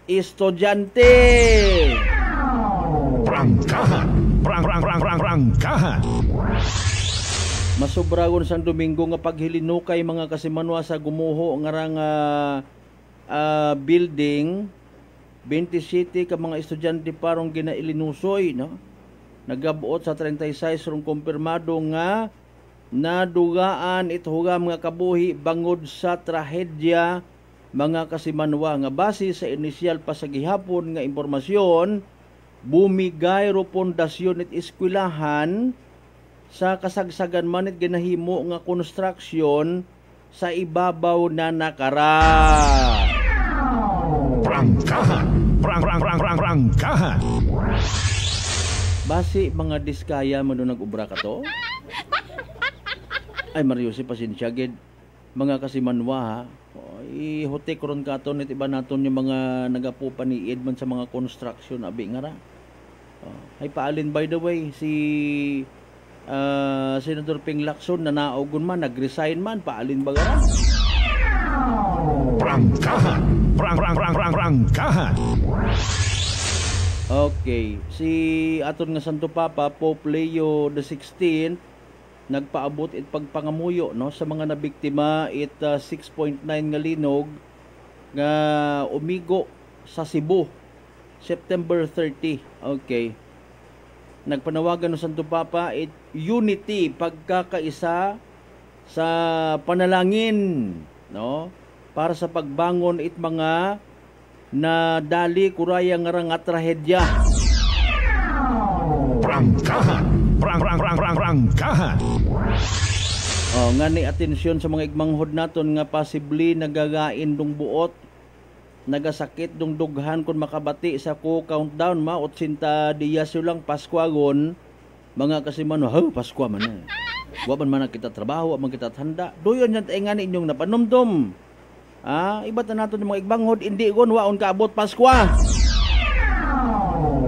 A: estudyante.
Q: Prangkahan, prangkahan.
A: Masubragon San Domingo nga paghilinukay mga kasimanwa sa gumuho nga rang building. 27 ka mga estudyante parong ginailinusoy, no? Nagabuot sa 36 rong kumpirmado nga nadugaan ituhugam nga kabuhi bangod sa trahedya mga kasimanwa. Nga base sa inisyal pa sa gihapon nga impormasyon, bumigay ro pundasyon it eskwelahan sa kasagsagan manit ginahimo nga construction sa ibabaw na nakara. Prangkahan. Basi mga diskaya mo nung nag-ubra ka to? Ay, Mariusi, pasensya gid. Mga kasimanwa, ha? Ihotek ron ka to, nit iba naton yung mga nagapupaniid man sa mga construction, abi nga ra. Ay, paalin, by the way, si Senator Ping Lacson, nanaugon man, nag-resign man, paalin ba nga? Prangkahan. Okay, si aton nga Santo Papa Pope Leo XVI nagpaabot it pagpangamuyo, no, sa mga nabiktima it 6.9 nga linog nga umigo sa Cebu September 30. Okay. Nagpanawagan no Santo Papa it unity, pagkakaisa sa panalangin, no, para sa pagbangon it mga na dali kuraya nga nga trahedya. Prangkahan. Nga ni atensyon sa mga igmanghod naton nga possibly nagagain dong buot, nagasakit dong dughan kung makabati sa ko countdown ma 80 diyas lang Paskwagon, mga kasimanwa, Paskwa man na. Wa man kita trabaho, wa man kita handa. Doyon yan tayo nga inyong napanumdum. Iba na nato ng mga igbanghod, hindi gon waon kaabot Paskwa.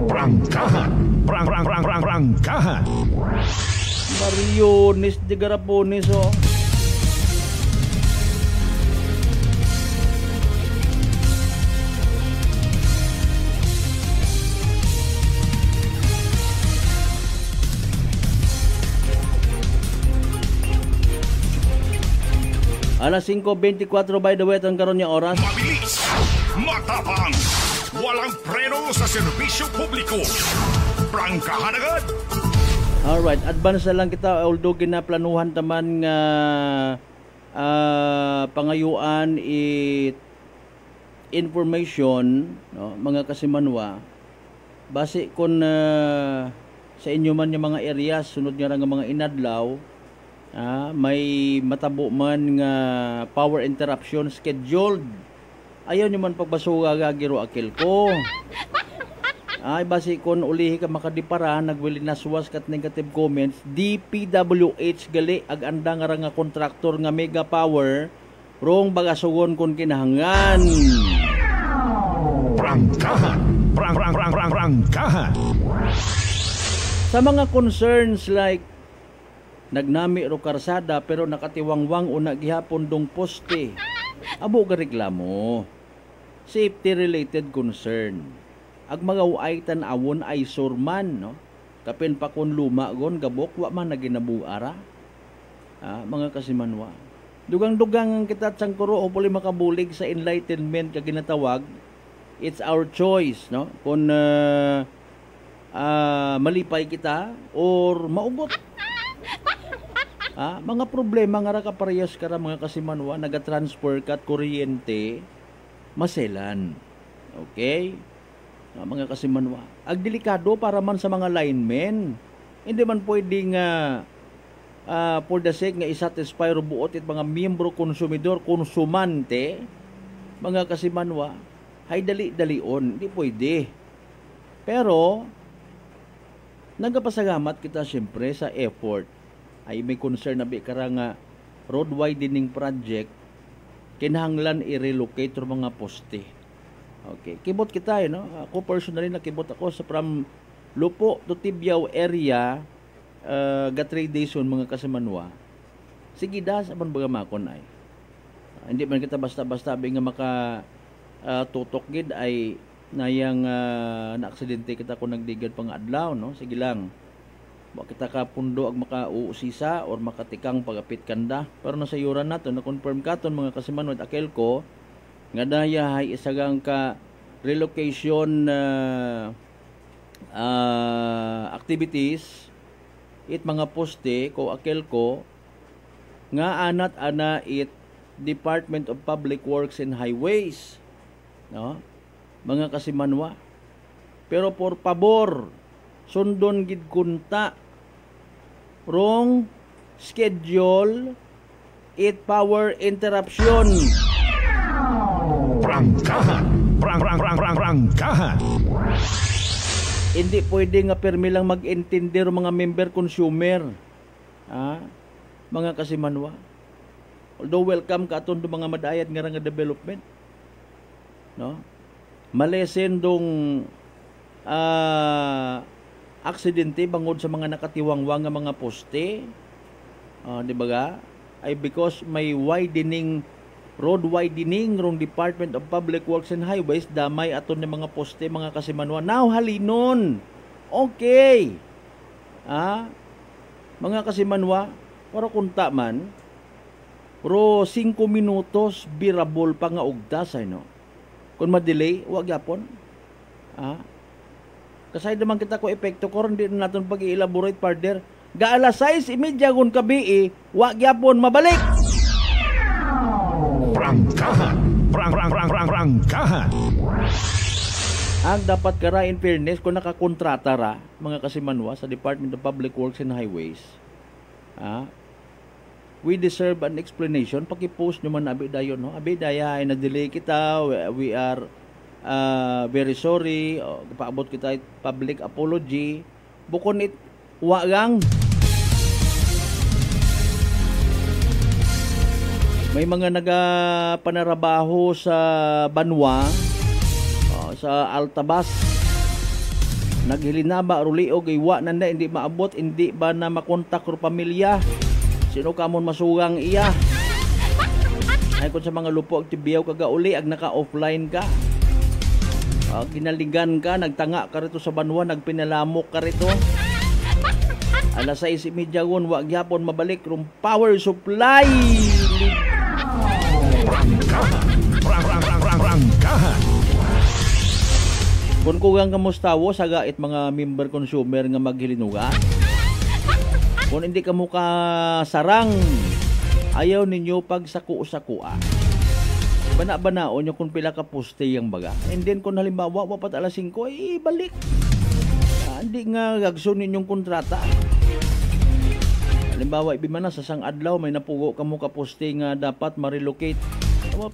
A: Prangkahan. Mariones de Garapones, Alas 5:24 by the way ang karon niya oras.
Q: Mabilis, matapang, walang preno sa serbisyo publiko. Prangkahan agad.
A: Alright, advance na lang kita although ginaplanuhan taman nga pangayuan information, no, mga kasimanwa. Base kon sa inyo man yung mga areas sunod nga nga mga inadlaw, may matabo man nga power interruption scheduled. Ayaw nyo man pagbasuga gagiro akil ko. Ay base kon ulihi ka makadipara nagwili naswas kat negative comments. DPWH gali ag anda nga kontraktor nga mega power rong bagasugon kon kinahangan.
Q: Prangkahan. Prangkahan.
A: Sa mga concerns like nagnami ro karsada pero nakatiwangwang una gihapon dong poste. Abo ga reklamo. Safety related concern. Ag mga uay tan-awon ay surman, no? Kapin pa kon luma gon gabok wa man naginabuara. Mga kasimanwa. Dugang-dugang kita tsangkuro o puli makabulig sa enlightenment ka ginatawag. It's our choice, no? Kung malipay kita or maugot. Mga problema nga ra kaparehas kara mga kasimanwa, naga-transfer kat kuryente, maselan. Okay? Mga kasimanwa. Ag delikado para man sa mga linemen. Hindi man pwedeng for the sake nga isatisfy ro buot it mga miyembro konsumidor, konsumante, mga kasimanwa, hay dali-dalion, hindi pwede. Pero nagapasalamat kita siyempre sa effort. Ay may concern na bikara nga road widening project kinahanglan i-relocate ro mga poste. Okay, kibot kita no. Ako personally nakibot ako sa from Lupo to Tibiao area ga 3 days on mga kasimanwa. Sige das apan baga makon ay. Hindi man kita basta-basta nga maka tutok gid ay nayang na-aksidente kita kung nagdigad pang adlaw, no? Sige lang. Wa kita ka pundo ag makauusisa or makatikang pagapit kanda. Pero nasa yuran nato na confirm katon mga kasimanwa at akil ko nga daya hay isagang ka relocation activities it mga poste ko akil ko nga anat ana it Department of Public Works and Highways, no? Mga kasimanwa. Pero por pabor sundon gid kunta wrong schedule it power interruption.
Q: Prangkahan. Prangkahan.
A: Hindi pwede nga permi lang mag-intindi mga member consumer. Mga kasimanwa. Although welcome ka aton do mga madayat nga development. No? Malesen dong aksidente bangod sa mga nakatiwangwang nga mga poste. Di ba ga? Ay because may road widening rong Department of Public Works and Highways damay aton ni mga poste mga kasimanwa. Now halinon. Okay. Mga kasimanwa, para kunta man pero 5 minutos birabol pa nga ugdas ay no. Kung ma-delay, wag yapon. Kasay naman kita ko epekto ko hindi na natin pag-i-elaborate further. Ga alas 6:30 gun kabi wag yapon mabalik.
Q: Prangkahan. Prangkahan.
A: Ang dapat kara in fairness kung nakakontrata ra mga kasimanwa sa Department of Public Works and Highways. We deserve an explanation. Paki-post nyo man abi dayon, no? Abi daya ay na-delay kita. We are very sorry. Paabot kita public apology. Bukon it wagang. May mga nagapanarabaho sa Banwa, sa Altabas. Naghilinaba ruliog iwa nanda hindi maabot, hindi ba na makontak ro pamilya? Sino ka mon masugang iya? Ay kung sa mga lupo ag tibiyaw kaga uli ag naka-offline ka. Ginaligan ka, nagtanga ka rito sa Banwa, nagpinalamok ka rito. Alas 6:30 gon wa gyapon mabalik rong power supply.
G: Prangkahan.
A: Kung kugang kamustawo sa gait mga member consumer nga maghilinuga. Kung hindi ka muka sarang, ayaw ninyo pag saku-sakua. Bana-banaon nyo kung pila ka poste yung baga. And then kung halimbawa, wapat alas 5, ay balik. Hindi nga gagso ninyong kontrata. Halimbawa, ibimana sa sang adlaw, may napugo ka mo ka poste nga dapat ma-relocate.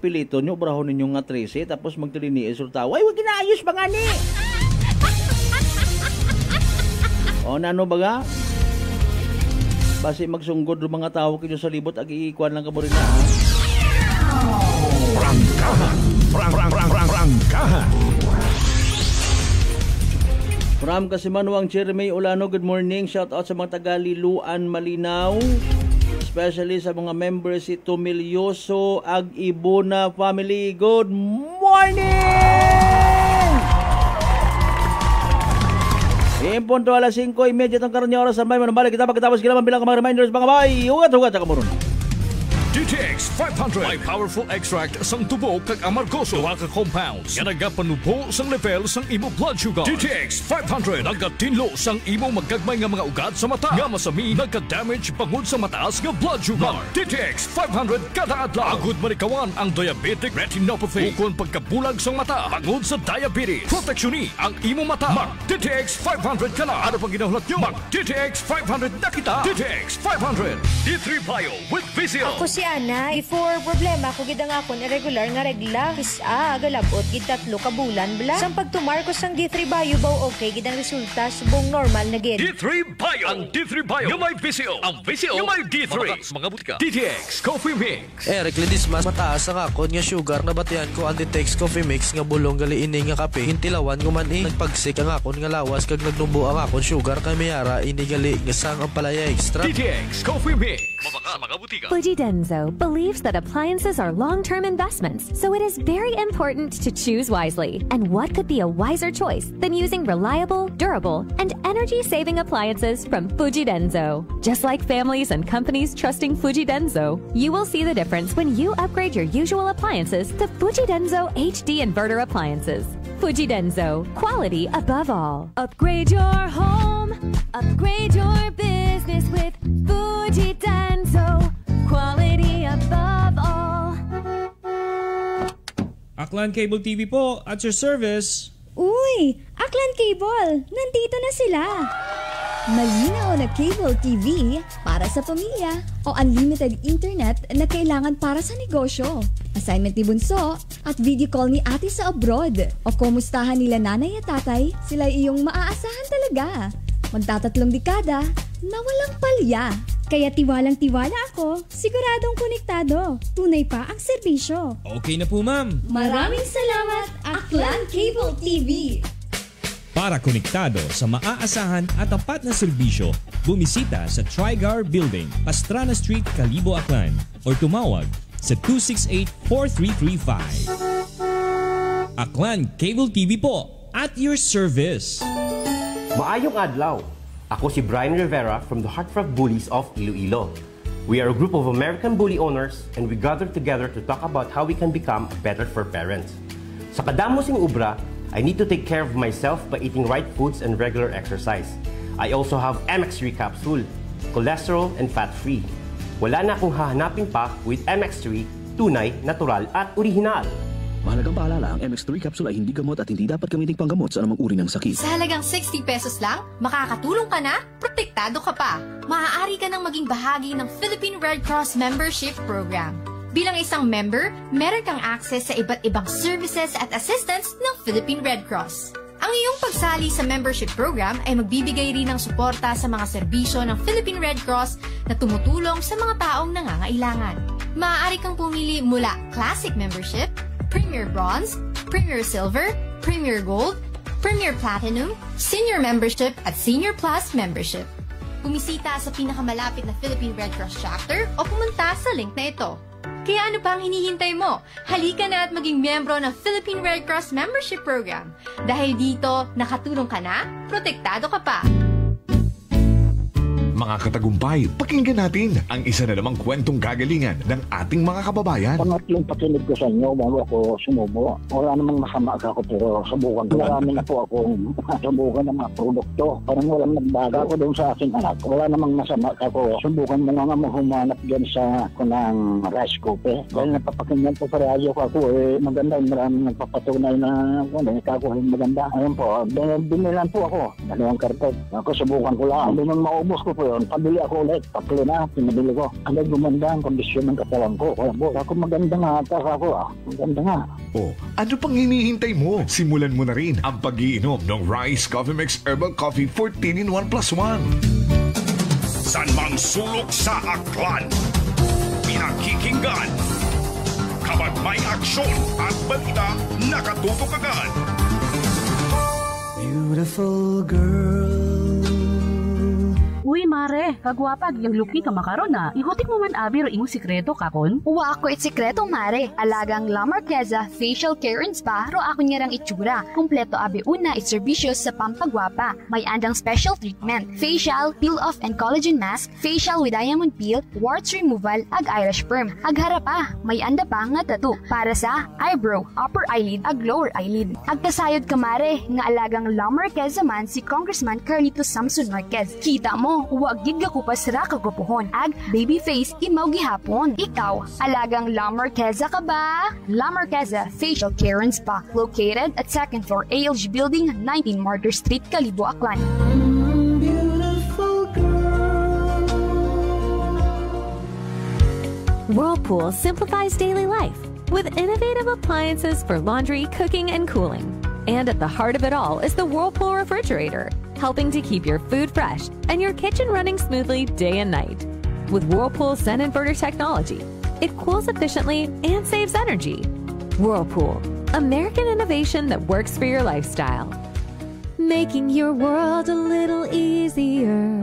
A: Pilito nyo, brahon ninyo nga 13, tapos magtilini resulta. Ay, wag ginaayos ba nga ni? O, nano baga? Basi magsunggod ng mga tao kinyo sa libot, ag-iikuan lang ka mo rin na.
G: Prangkahan.
A: From Kasimanwang Jeremy Ulano, good morning. Shout out sa mga taga-Liluan, Malinaw. Especially sa mga members si Tumilyoso Ag-Ibuna family. Good morning! Impunto alas 5:30 ang karoon niya oras sa may manambalik. Kita pagkatapos kailangan bilang mga reminders mga bay. Hugat-hugat sa kamurun.
Q: DTX 500 may powerful extract sang tubo kag amargoso duha ka compounds nga nagapanubo sang level sang imo blood sugar. DTX 500 nagatinlo sang imo magagmay nga mga ugat sa mata nga masami nagka-damage bangod sa mataas nga blood sugar. DTX 500 kada adlaw agud manikawan ang diabetic retinopathy ukon pagkabulag sang mata bangod sa diabetes. Proteksyon ang imo mata. Mag DTX 500 kana. Ano pang ginahulat nyo? Mag DTX 500 na kita. DTX 500 D3 Bio with Vizio.
B: Ako si Ana, before problema ko gid ang akon irregular nga regla. Kisa galabot gid 3 ka bulan bla. Sang pagtumar ko sang D3 Bio baw okay gid ang resulta subong normal na gid.
Q: D3 Bio. Ang D3 Bio yung may Vizio. Ang Vizio yung may D3. Mga butika. DTX Coffee Mix.
V: Recledis mas mataas ang akon nga sugar na batian ko ang DTX Coffee Mix nga bulong gali ini nga kape. Hintilawan ko man nagpagsik ang akon nga lawas kag nagnumbo ang akon sugar kay mayara ini gali nga sang ang palaya extra.
Q: DTX Coffee Mix. Mabaka mga butika.
K: Fuji Denso believes that appliances are long-term investments, so it is very important to choose wisely. And what could be a wiser choice than using reliable, durable, and energy-saving appliances from Fuji Denso? Just like families and companies trusting Fuji Denso, you will see the difference when you upgrade your usual appliances to Fuji Denso HD inverter appliances. Fuji Denso, quality above all. Upgrade your home, upgrade your business with Fuji Denso, quality above all.
I: Aklan Cable TV po, at your service.
J: Uy, Aklan Cable, nandito na sila. Malinaw na cable TV para sa pamilya o unlimited internet na kailangan para sa negosyo. Assignment ni Bunso at video call ni ate sa abroad. O kumustahan nila nanay at tatay, sila iyong maaasahan talaga. Magtatatlong dekada na walang palya. Kaya tiwalang-tiwala ako, siguradong konektado. Tunay pa ang serbisyo.
I: Okay na po, ma'am.
J: Maraming salamat, Aklan Cable TV.
I: Para konektado sa maaasahan at tapat na serbisyo, bumisita sa Trigar Building, Pastrana Street, Calibo, Aklan o tumawag sa 268-4335. Aklan Cable TV po, at your service.
W: Maayong adlaw. Ako si Brian Rivera from the Heartfelt Bullies of Iloilo. We are a group of American bully owners and we gather together to talk about how we can become better for parents. Sa kadamosing ubra, I need to take care of myself by eating right foods and regular exercise. I also have MX3 capsule, cholesterol and fat-free. Wala na akong hahanapin pa with MX3, tunay, natural at original.
M: Mahalagang paalala, ang MX3 capsule ay hindi gamot at hindi dapat gamitin panggamot sa anumang uri ng sakit.
N: Sa halagang 60 pesos lang, makakatulong ka na, protektado ka pa. Maaari ka nang maging bahagi ng Philippine Red Cross Membership Program. Bilang isang member, meron kang access sa iba't ibang services at assistance ng Philippine Red Cross. Ang iyong pagsali sa membership program ay magbibigay rin ng suporta sa mga serbisyo ng Philippine Red Cross na tumutulong sa mga taong nangangailangan. Maaari kang pumili mula Classic Membership, Premier Bronze, Premier Silver, Premier Gold, Premier Platinum, Senior Membership at Senior Plus Membership. Bumisita sa pinakamalapit na Philippine Red Cross chapter o pumunta sa link na ito. Kaya ano pa ang hinihintay mo? Halika na at maging miyembro ng Philippine Red Cross Membership Program. Dahil dito, nakatulong ka na, protektado ka pa.
G: mga katagumpay. Pakinggan natin ang isa na namang kwentong kagalingan ng ating mga kababayan.
C: Pangatlong pakinig ko sa inyo bago ako sumubo. Wala namang masama ako pero subukan ko. Marami na po akong subukan ng mga produkto. Parang walang nagbaga ako doon sa aking anak. Wala namang masama ako. Subukan mo nga humanap dyan sa kunang rice cooker. Dahil napapakinggan po sa radyo ko ako maganda. Maraming nagpapatunay na kakuhin maganda. Ayun po, binilan po ako. Dalawang karton. Ako subukan ko lang. Hindi nang maubos ko po yun. Pabili ako ulit. Tatlo na, pinabili ko. Ang gumanda ang kondisyon ng katawan ko. Kaya po, ako maganda nga ata ako. Maganda nga.
G: Oh, ano pang hinihintay mo? Simulan mo na rin ang pag-iinom ng Rice Coffee Mix Herbal Coffee 14 in 1 plus 1.
Q: San mang sulok sa aklan, pinakikinggan, kapag may aksyon at balita, nakatutok agad.
D: Beautiful girl.
E: Uy, mare, kagwapag yung luki ka makaron na. Ihutik mo man abi ro imong sikreto kakon.
X: Uwa ako sikreto, mare. Alagang La Marqueza Facial Care and Spa ro ako niyarang itsura. Kumpleto abi una itserbisyo sa pampagwapa. May andang special treatment. Facial, peel-off and collagen mask, facial with diamond peel, warts removal, ag eyelash perm. Ag harapa, may anda pa nga tattoo. Para sa eyebrow, upper eyelid, ag lower eyelid. Ag kasayod ka, mare, nga alagang La Marqueza man si Congressman Carlito Samson Marquez. Kita mo, huwag gid ka kupas ra kagupuhon. Ag baby face imaw gihapon. Ikaw, alagang La Marqueza ka ba? La Marqueza Facial Care and Spa, located at 2nd floor ALG Building, 19 Martyr Street, Kalibo, Aklan.
K: Whirlpool simplifies daily life with innovative appliances for laundry, cooking, and cooling. And at the heart of it all is the Whirlpool refrigerator, helping to keep your food fresh and your kitchen running smoothly day and night. With Whirlpool Sun Inverter technology, it cools efficiently and saves energy. Whirlpool, American innovation that works for your lifestyle. Making your world a little easier.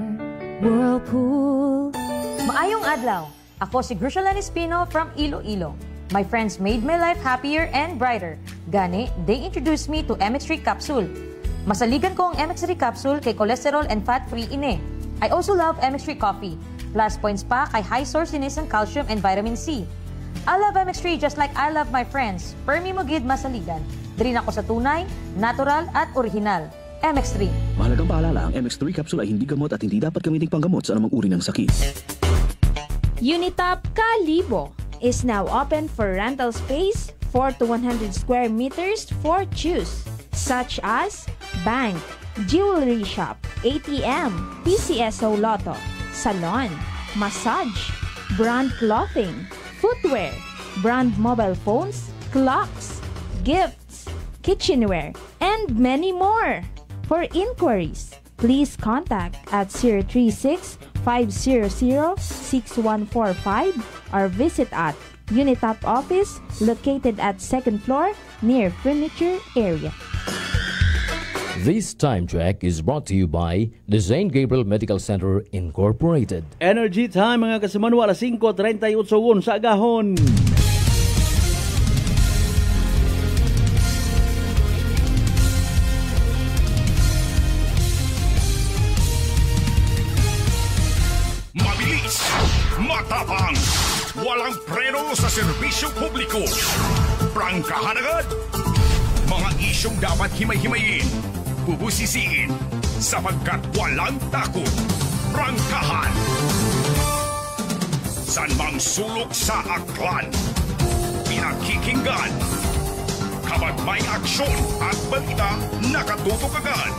K: Whirlpool.
Y: Maayong adlaw. Ako si Grishalan Espino from Iloilo. My friends made my life happier and brighter. Gani, they introduced me to MX3 capsule. Masaligan ko ang MX3 capsule kay cholesterol and fat-free ine. I also love MX3 coffee. Plus points pa kay high source inis ng calcium and vitamin C. I love MX3 just like I love my friends. Permi mo gid masaligan. Diri ako sa tunay, natural at original. MX3.
M: Mahalagang paalala, ang MX3 capsule ay hindi gamot at hindi dapat gamitin panggamot sa anumang uri ng sakit.
Z: Unitop Kalibo is now open for rental space 4 to 100 square meters for choose, such as bank, jewelry shop, ATM, PCSO Lotto, salon, massage, brand clothing, footwear, brand mobile phones, clocks, gifts, kitchenware, and many more. For inquiries, please contact at 036-500-6145 or visit at Unitop office located at 2nd floor near furniture area.
T: This time check is brought to you by the St. Gabriel Medical Center Incorporated.
A: Energy time mga kasimanwa, alas 5:38 sa agahon.
Q: Mabilis, matapang, walang preno sa serbisyo publiko. Prangkahan agad. Mga isyong dapat himay-himayin, bubusisiin, sapagkat walang takot. Prangkahan. San mang sulok sa aklan, pinakikinggan. Kapag may aksyon at balita, nakatutok agad.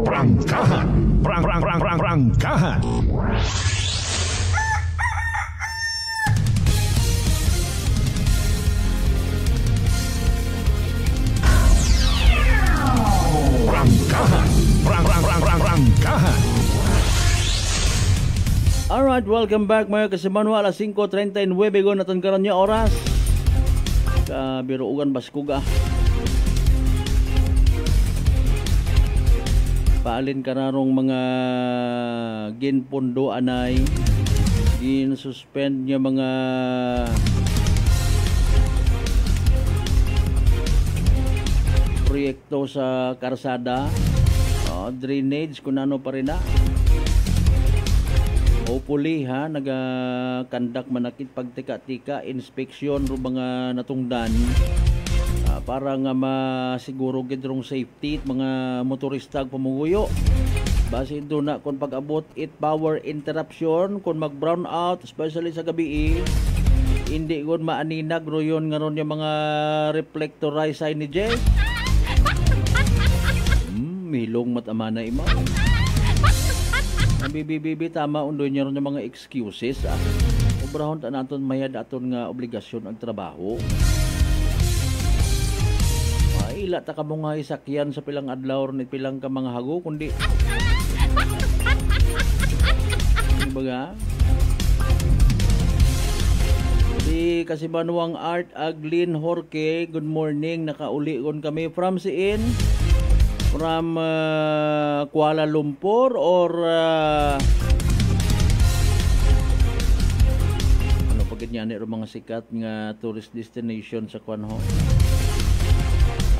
Q: Prangkahan. Prangkahan. Prangkahan.
A: Alright, welcome back mga kasimanwa, alas 5:39 go naton karon nya oras. Kabiruugan Baskuga. Paalin kararong mga ginpundo anay, gin-suspend nya mga proyekto sa karsada. Drainage kung ano pa rin na. Hopefully ha, nag-conduct manakit pagtika-tika, inspection ro mga natungdan para nga masiguro gidrong safety at mga motorista pamunguyo. Base doon na kung pag-abot it power interruption, kung mag-brown out, especially sa gabi, hindi ko maaninag ro yun nga ron yung mga reflectorized signages. Milong matama na ima. Ang bibi tama undo niya ron yung mga excuses. Obrahon ta naton mayad aton nga obligasyon ang trabaho. Ila ta ka mga isakyan sa pilang adlaw ni pilang ka mga hago kundi baga di kasi manuang Art Aglin Jorge, good morning, nakauli kon kami from siin from Kuala Lumpur or ano pagit niya ni mga sikat nga tourist destination sa Kwanho,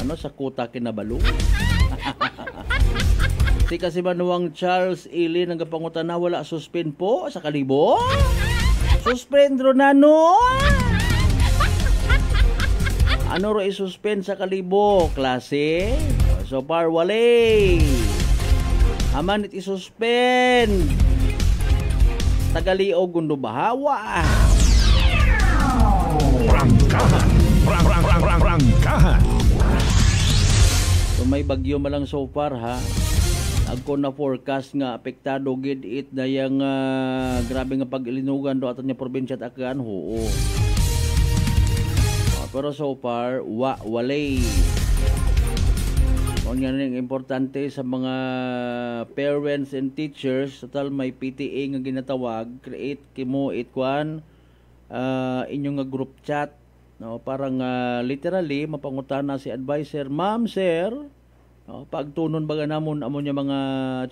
A: ano sa Kuta Kinabalu. Si kasi manuang Charles Ili ng kapangutan na wala suspend po sa Kalibo. Suspend ro na no. Ano ro i-suspend sa Kalibo, klase? So far wale. Aman it i-suspend. Tagalio gundo bahawa.
G: Rangkahan. Rangkahan.
A: So may bagyo malang so far ha. Agko na forecast nga apektado gid it dayang grabe nga pag-ilinugan do aton nya probinsya at akan hoo. Pero so far walay. Ang yan importante sa mga parents and teachers, total may PTA nga ginatawag, create kimo itkuan inyong nga group chat, no, parang literally mapangutana si advisor, ma'am, sir, no, pagtunon baga namon amo nya mga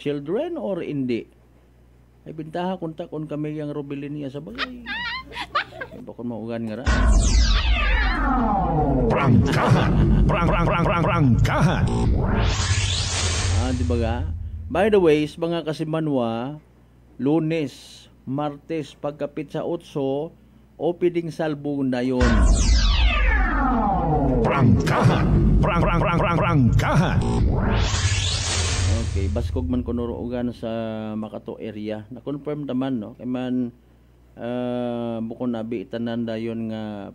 A: children or hindi. Ay bintaha kontakon kami yang Robilin niya sa bagay. Bakon maugan nga ra.
G: Rangkahan.
A: Di ba ga? By the way, mga kasimanwa, Lunes, Martes, pagkapit sa 8, opening salbo na yun.
G: Rangkahan.
A: Okay, baskog man kunurugan sa Makato area. Na-confirm naman, no? Kaya man, bukod nabi itanan dayon nga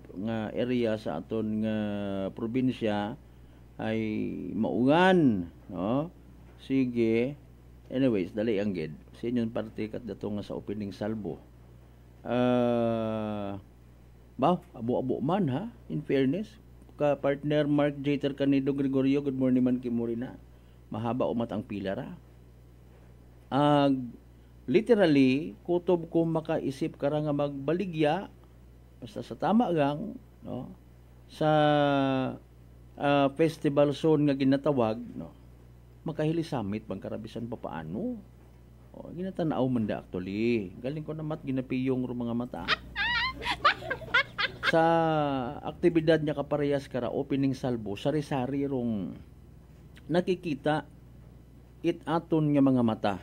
A: area sa aton nga probinsya ay maugan, no? Sige, anyways, dali ang gid sa inyong parte kat dato nga sa opening salbo. Abo-abo man ha, in fairness ka partner Mark Jeter Canido Gregorio, good morning man kimurina, mahaba umat ang pila ra. Literally, kutob ko makaisip ka nga magbaligya basta sa tama gang, no, sa festival zone nga ginatawag, no, makahili summit bang karabisan pa paano. O, ginatanaw man da actually. Galing ko namat ginapiyong ro mga mata. Sa aktibidad niya kaparehas kara opening salbo, sari-sari rong nakikita it aton nga mga mata.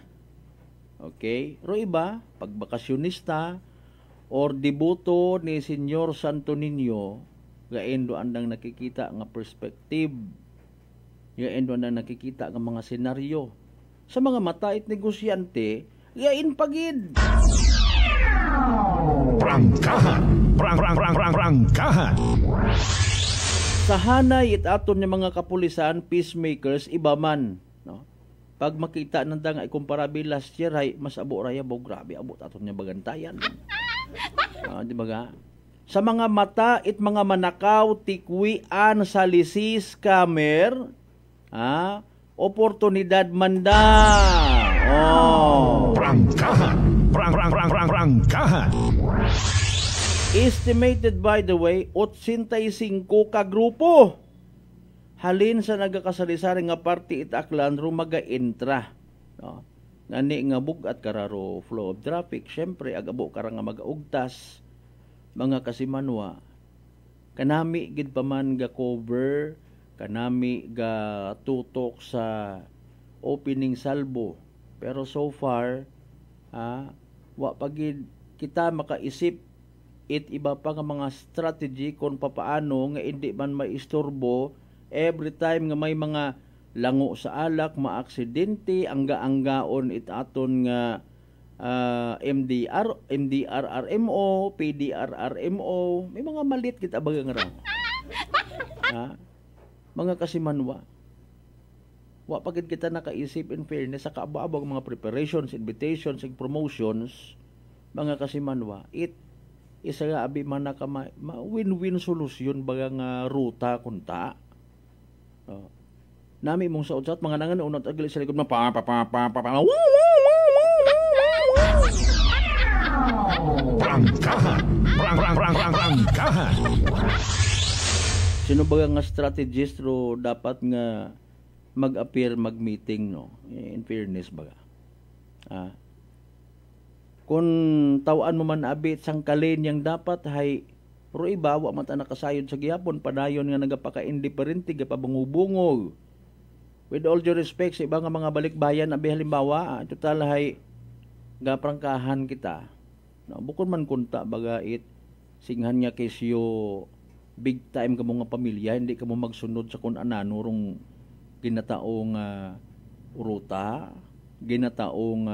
A: Okay? Ro iba, pagbakasyonista or debuto ni Senyor Santo Niño, gaendo andang nakikita nga perspective, gaendo andang nakikita nga mga senaryo. Sa mga mata it negosyante, gain pagid.
G: Rangkahan.
A: Sa hanay it aton nga mga kapulisan, peacemakers, iba man, no? Pag makita nanda nga ikumparabil last year ay mas abo raya bo, grabe abot aton nga bagantayan. Di ba ga? Sa mga mata it mga manakaw, tikwian, salisis, scammer, oportunidad manda.
G: Rangkahan.
A: Estimated by the way, 85 ka grupo. Halin sa nagakasalisari nga party itaklan rumaga intra, no? Ngani nga bugat kararo flow of traffic, syempre agabo kara nga magaugtas mga kasimanwa. Kanami gid pa man ga cover, kanami ga tutok sa opening salbo. Pero so far, wa pagid kita makaisip iba pa nga mga strategy kung papaano nga hindi man maistorbo every time nga may mga lango sa alak, maaksidente, angga-anggaon aton nga MDRRMO, PDRRMO, may mga malit kita baga nga raw. Mga kasimanwa. Wa pagid kita nakaisip in fairness sa kaababang mga preparations, invitations, and promotions, mga kasimanwa. Isa nga abi man na win-win solusyon baga nga ruta kunta. Nami mong sa utsat mga nangan unot agli sa likod na prangkahan. Sino baga nga strategist ro dapat nga mag-appear, mag-meeting, no? In fairness baga. Kung tawaan mo man abit sang kalin yang dapat hay ro iba wa man ta nakasayod sa gihapon padayon nga nagapaka-indifferente gapabungubungog. With all due respect sa ibang mga balikbayan abi halimbawa total hay gaprangkahan kita. No, bukod man kunta baga singhan nga kesyo big time ka mga pamilya hindi ka mo magsunod sa kun anano rong ginataong ruta, ginataong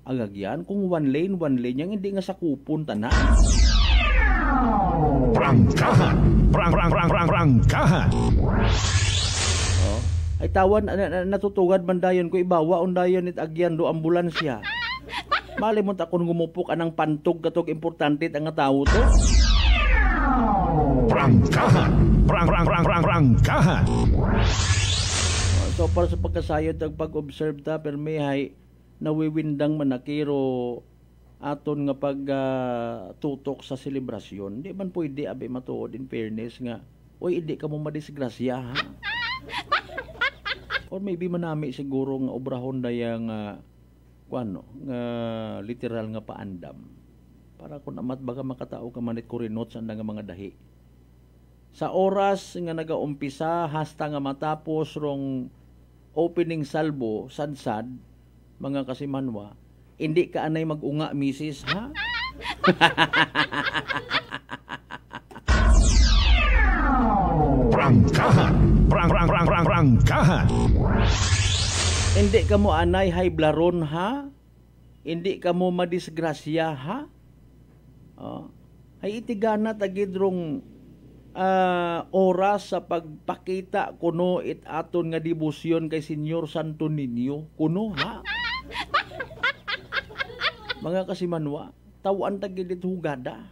A: agagyan kung one lane yang hindi nga sakupon tanan. Prangkahan. Ay tawan natutugad man dayon ko ibawa on dayon agyan do ambulansya. Mali mo ta kun gumupok anang pantog katog importante ang nga tawo to. Prangkahan. So para sa pagkasayod at pag-observe ta pero may hay nawiwindang manakiro aton nga tutok sa selebrasyon. Di man pwede abi matuod in fairness nga oy hindi ka mo madisgrasya ha. Or maybe manami siguro nga obrahon dayang nga literal nga paandam. Para kung amat baga makatao ka manit kurinot sa nga mga dahi. Sa oras nga nagaumpisa hasta nga matapos rong opening salbo, sad-sad, mga kasimanwa, hindi ka anay mag-unga, misis, ha? Prangkahan. Hindi ka mo anay haiblaron, ha? Hindi ka mo madisgrasya, ha? Ay itigana tagidrong oras sa pagpakita kuno aton nga debosyon kay Senyor Santo Niño kuno ha. Mga kasimanwa, tawan tagidit hugada.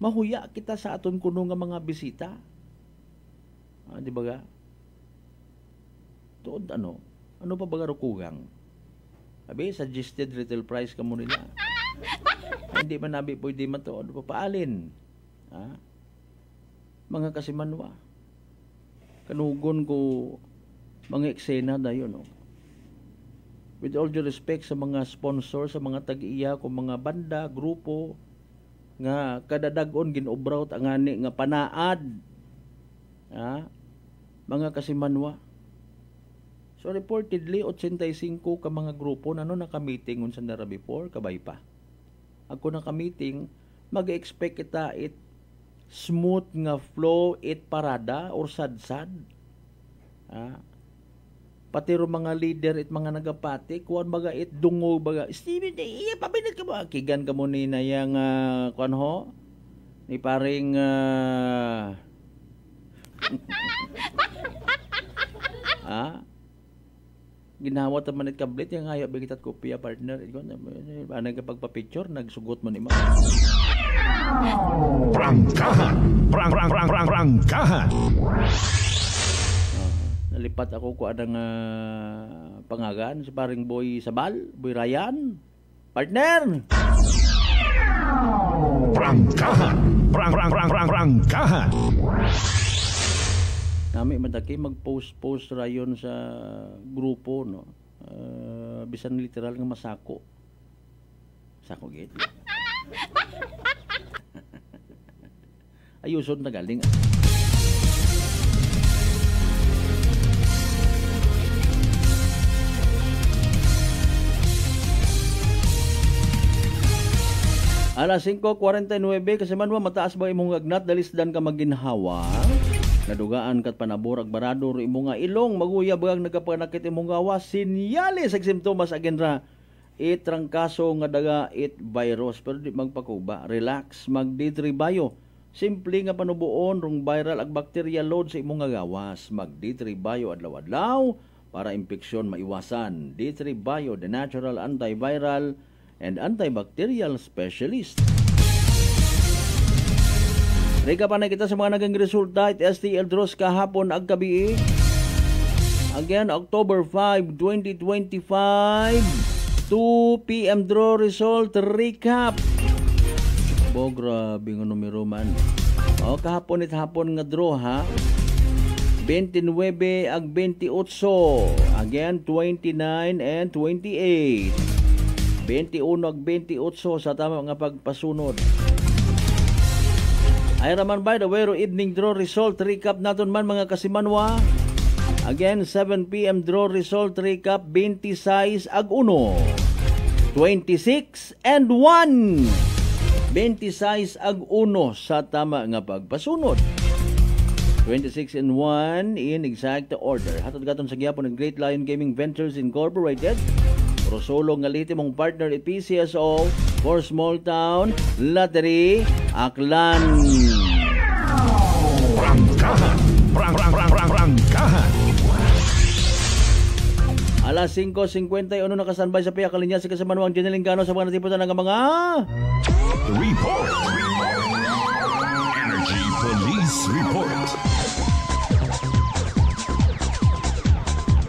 A: Mahuya kita sa aton kuno nga mga bisita. Di ba ga? Tuod ano pa baga rukugang? Abi suggested retail price ka mo nila. Hindi man nabi pwede man to papaalin. Mga kasimanwa, kanugon ko mga eksena dayon no. With all due respect sa mga sponsor, sa mga tag-iya ko mga banda, grupo nga kadadagon ginobraw ang ani nga panaad. Mga kasimanwa. So reportedly 85 ka mga grupo nano naka-meeting unsa na before kabay pa. Ako naka-meeting, mag-expect kita smooth nga flow parada or sad-sad. Pati ro mga leader mga nagapati kuan baga dungo baga Steven iya pabinat ka ba kigan ka mo ni nayang kuan ho ni paring ginawa ta manit kablit yang ayo bigitat kopya partner ikon ano ka pagpa-picture nagsugot man ima. Prangkahan. Nalipat ako ko adang pangagan si paring Boy Sabal, Boy Ryan. Partner. Prangkahan. Nami mataki mag-post rayon sa grupo no. Bisan literal nga masako. Sako gid. Ayuson na galing. Alas 5:49 kasi manwa mataas ba imong agnat dalisdan ka maginhawa. Nadugaan kat panabor ag barado imo nga ilong maguyab ang nagapanakit imong gawas sinyales ag simptomas agenra itrangkaso nga daga it virus pero di magpakuba relax mag D3 Bio simple nga panubuon rong viral ag bacteria load sa imong nga gawas mag D3 Bio adlaw-adlaw para impeksyon maiwasan. D3 Bio, the natural antiviral and antibacterial specialist. Rika pa na kita sa mga naging resulta at STL draws kahapon ag gabi. Again, October 5, 2025. 2 p.m. draw result recap. Grabe nga numero man. Kahapon it hapon nga draw ha. 29 ag 28. Again, 29 and 28. 21 ag 28 sa tama nga pagpasunod. Ay raman by the way, evening draw result recap naton man mga kasimanwa. Again, 7 p.m. draw result recap 26 ag 1. 26 and 1. 26 ag 1 sa tama nga pagpasunod. 26 and 1 in exact order. Hatod gaton sa gihapon ng Great Lion Gaming Ventures Incorporated. Rosolo nga liti mong partner at PCSO for Small Town Lottery Aklan. Prangkahan. Alas 5:51 nakasanbay sa piyak kalinya si Kasamanwang Jenelingano sa mga natiputan ng mga
G: Report. Energy Police Report.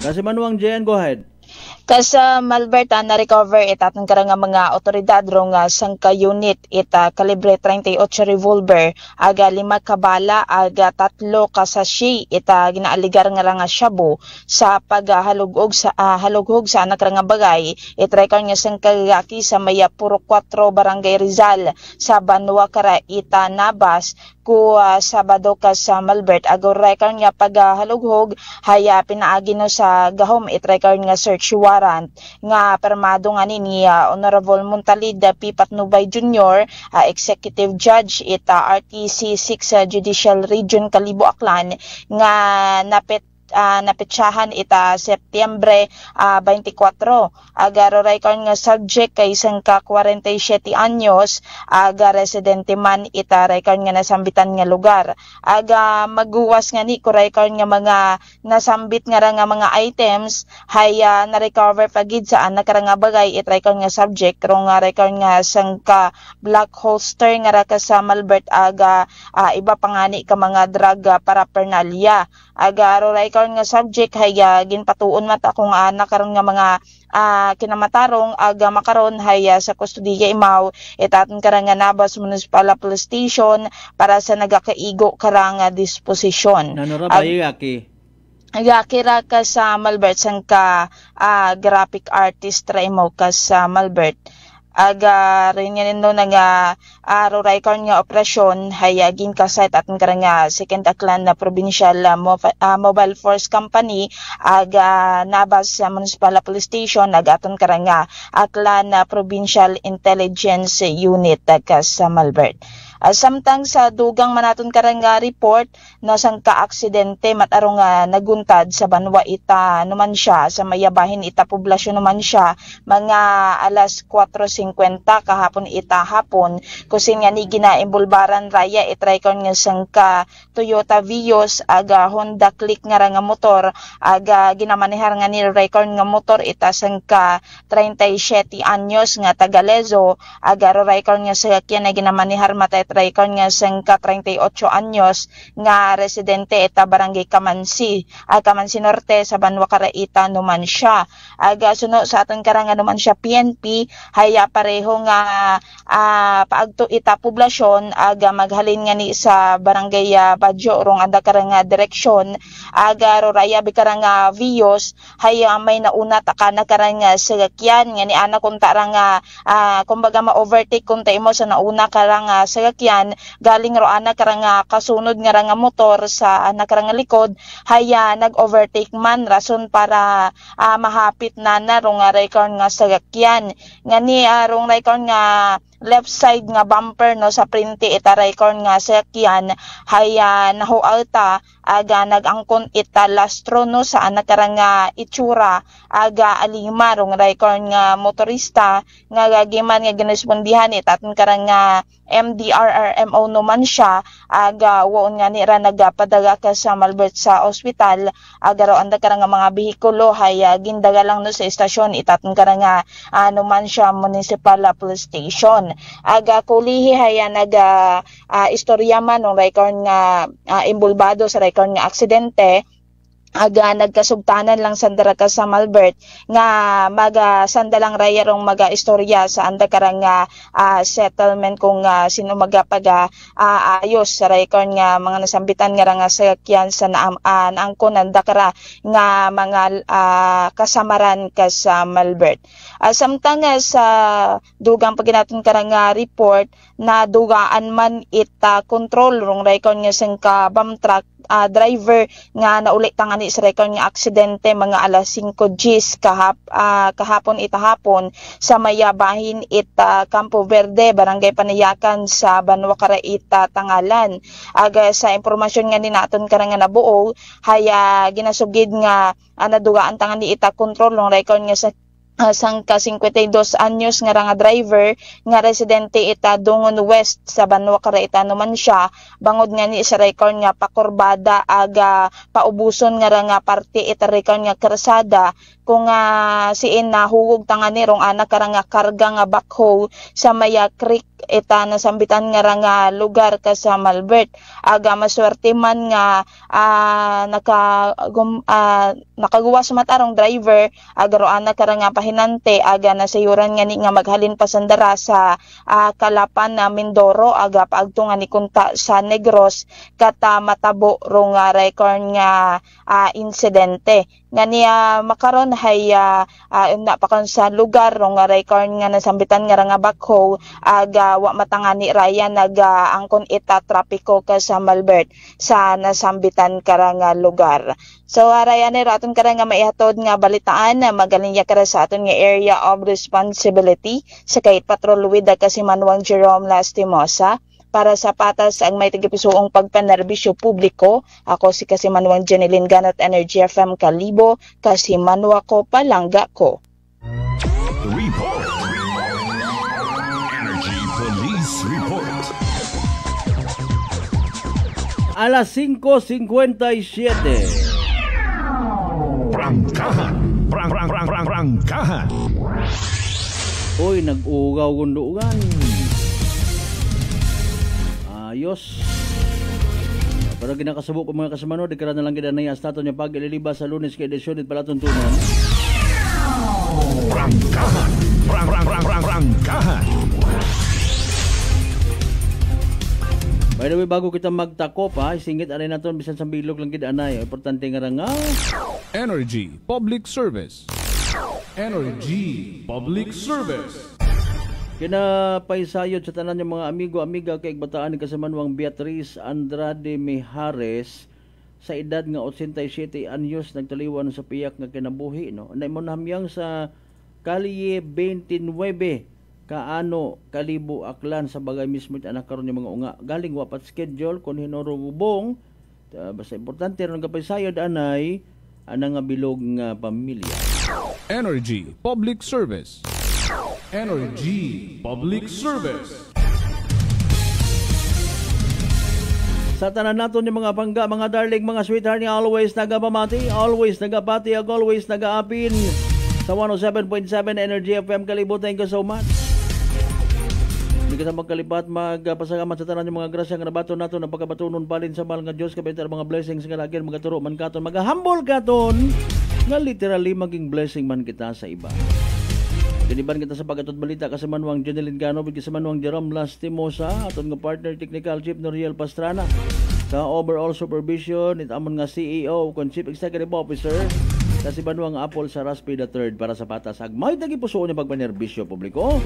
A: Kasamanwang Jen, go ahead.
F: Kasa Malberta na-recover itatang karang nga mga otoridad ro nga sangka unit ita kalibre 38 revolver aga 5 kabala aga 3 kasashi ita ginaaligar nga nga shabu sa paghalugog sa halughog sa anak nga bagay itrecord nga sangka gaki sa Maya Puro 4 Barangay Rizal sa Banwa Kara ita Nabas ku Sabado ka sa Malbert agor record nga paghalughog haya pinaagi no sa gahom itrecord nga search warrant nga permado nga ni Honorable Montalida P. Patnubay Jr., Executive Judge ita RTC 6 Judicial Region Kalibo Aklan nga napetsahan ita Setyembre 24. Aga record nga subject kay isang ka 47 anyos aga residente man ita record nga nasambitan nga lugar. Aga maguwas nga ni ko record nga mga nasambit nga mga items haya na recover pagid sa anak nga bagay it record nga subject ro nga record nga isang ka black holster nga ra sa Malbert aga iba pangani ka mga drug paraphernalia. Aga record nga subject haya ginpatuon mata kung anak karon nga mga kinamatarong aga makaron haya sa kustudiya imaw itaton karang nga Nabas Municipal Police Station para sa nagakaigo karang disposisyon.
A: Nanora bayaki.
F: Agakira ka sa Malbert sang ka graphic artist ra imaw ka sa Malbert. Aga rin yan no nga record nga operasyon hayagin kasayt atin karang nga second aklan na provincial mobile force company aga Nabas Municipal Police Station agaton karang nga aklan na provincial intelligence unit ka sa Malbert. Samtang sa dugang manaton karang nga report na sang ka-aksidente mataro nga naguntad sa Banwa ita numan siya sa mayabahin ita poblasyon numan siya mga alas 4:50 kahapon ita hapon kusin nga ni ginaimbulbaran raya itrecord nga sang ka Toyota Vios aga Honda Click nga nga motor aga ginamanehar nga ni record nga motor ita sang ka 37 anyos nga Tagalezo aga record nga sakyan na ginamanehar mata record nga sang ka 38 anyos nga residente ita Barangay Kamansi Kamansi Norte sa Banwa Karaita numan siya. Aga suno sa aton karang numan siya PNP haya pareho nga paagto ita poblasyon aga maghalin nga ni sa Barangay Badyo rong ada karang direksyon aga roraya bikarang Vios haya may nauna takana karang sakyan nga ni ana kun tarang kumbaga ma-overtake kun ta imo sa nauna karang sakyan sasakyan galing ro ana karang kasunod nga nga motor sa ana karang likod haya nag-overtake man rason para mahapit na rong record nga sasakyan ngani rong record nga left side nga bumper no sa printe ita record nga sasakyan haya nahualta aga nagangkon ita lastro no sa ana karang itsura aga alima rong record nga motorista nga gagiman nga ginespondihan itatun karang nga MDRRMO naman siya aga waon nga nira nagapadaga ka sa Malbert sa ospital aga raw anda karang mga behikulo haya gindaga lang no sa estasyon itatun karang nga man siya municipal police station aga kulihi haya naga istorya man ng record nga imbulbado sa record nga aksidente aga nagkasugtanan lang sandara ka sa Malbert nga maga sandalang raya rong maga istorya sa anda karang settlement kung sino magapaga ayos sa record nga mga nasambitan nga nga sakyan sa naangkon anda kara nga mga kasamaran ka sa Malbert. Samtang sa dugang paginaton karang report na dugaan man ita control rong record nga sangka bam truck driver nga nauli tangani sa record nga aksidente mga alas 5 Gs kahapon itahapon sa mayabahin ita Campo Verde barangay Panayakan sa Banwa Karaita Tangalan aga sa impormasyon nga ninaton karang nga nabuo haya ginasugid nga nadugaan tangani ita control ng record nga sa sangka 52 anyos nga nga driver nga residente ita Dungon West sa Banwa Karaita naman siya bangod nga ni sa record nga pakurbada aga paubuson nga parte ita record nga karsada kung siin nahugog tangani rong anak karang karga nga backhoe sa Maya Creek ita nasambitan nga lugar ka sa Malbert aga maswerte man nga nakaguwas matarong driver aga ro anak karang pahinante aga nasayuran nga ni nga maghalin pa sandara sa Kalapan na Mindoro aga paagto nga ni kunta sa Negros kata matabo rong record nga insidente nga niya makaron haya napakon sa lugar rong record nga nasambitan nga backhoe aga wa matangani raya angkon ita trapiko ka sa Malbert sa nasambitan karang lugar. So raya ni aton karang maihatod nga balitaan na magalinya kara sa aton nga area of responsibility sa kahit patrol with kasi Manuang Jerome Lastimosa. Para sa patas ang may tagipusoong pagpanerbisyo publiko, ako si Kasimanwang Jeneline Ganat Energy FM Kalibo, Kasimanwa ko palangga ko.
G: Report. Energy Police Report.
A: Alas 5:57.
G: Prangkahan. Prangkahan.
A: Uy, nag-ugaw gundugan. Ayos. Para ginakasabok ko mga kasamano, di kara na lang kita na yastato niya pag ililiba sa Lunes kay edisyon at palatuntunan.
G: Prangkahan. Prangkahan.
A: By the way, bago kita magtakop singit alay naton bisan sa bilog lang kita anay. Importante nga nga.
H: Energy Public Service. Energy Public Service.
A: Kinapaisayod sa tanan ng mga amigo-amiga kay bataan ni Kasamanwang Beatriz Andrade Mijares sa edad nga 87 anyos nagtaliwan sa piyak nga kinabuhi no. Nay mo namyang sa Kalye 29 Kaano Kalibo Aklan sa bagay mismo anak karon yung mga unga galing wapat schedule kun hinoro bubong basta importante ron kapaisayod anay anang nga bilog nga pamilya.
H: Energy Public Service. Energy Public Service.
A: Sa tanan naton ni mga bangga, mga darling, mga sweetheart ni always nagapamati, always nagapati, always nagaapin sa 107.7 Energy FM Kalibo. Thank you so much. Hindi ka magkalipat, magpasalamat sa tanan yung mga grasya nga nabato nato na pagkabatunon palin sa mahal nga Diyos kabitar mga blessings nga lagyan, magaturo man katon, magahambol katon nga literally maging blessing man kita sa iba. Kiniban kita sa pagatot balita Kasamanwang Jeneline Gano, Kasamanwang Jerome Lastimosa, aton nga partner technical chief Noriel Pastrana, sa overall supervision itamon nga CEO kon Chief Executive Officer Kasimanwang Apple sa Raspi III para sa patas agmay tagipusoon nga pagpanerbisyo publiko.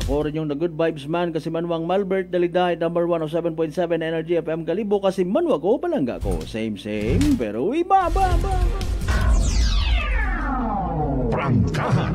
A: Ako rin yung The Good Vibes Man kasi Manuang Malbert Daliday, number 107.7 Energy FM Kalibo kasi Manu ako, palangga ko. Same pero iba.
G: Prangkahan.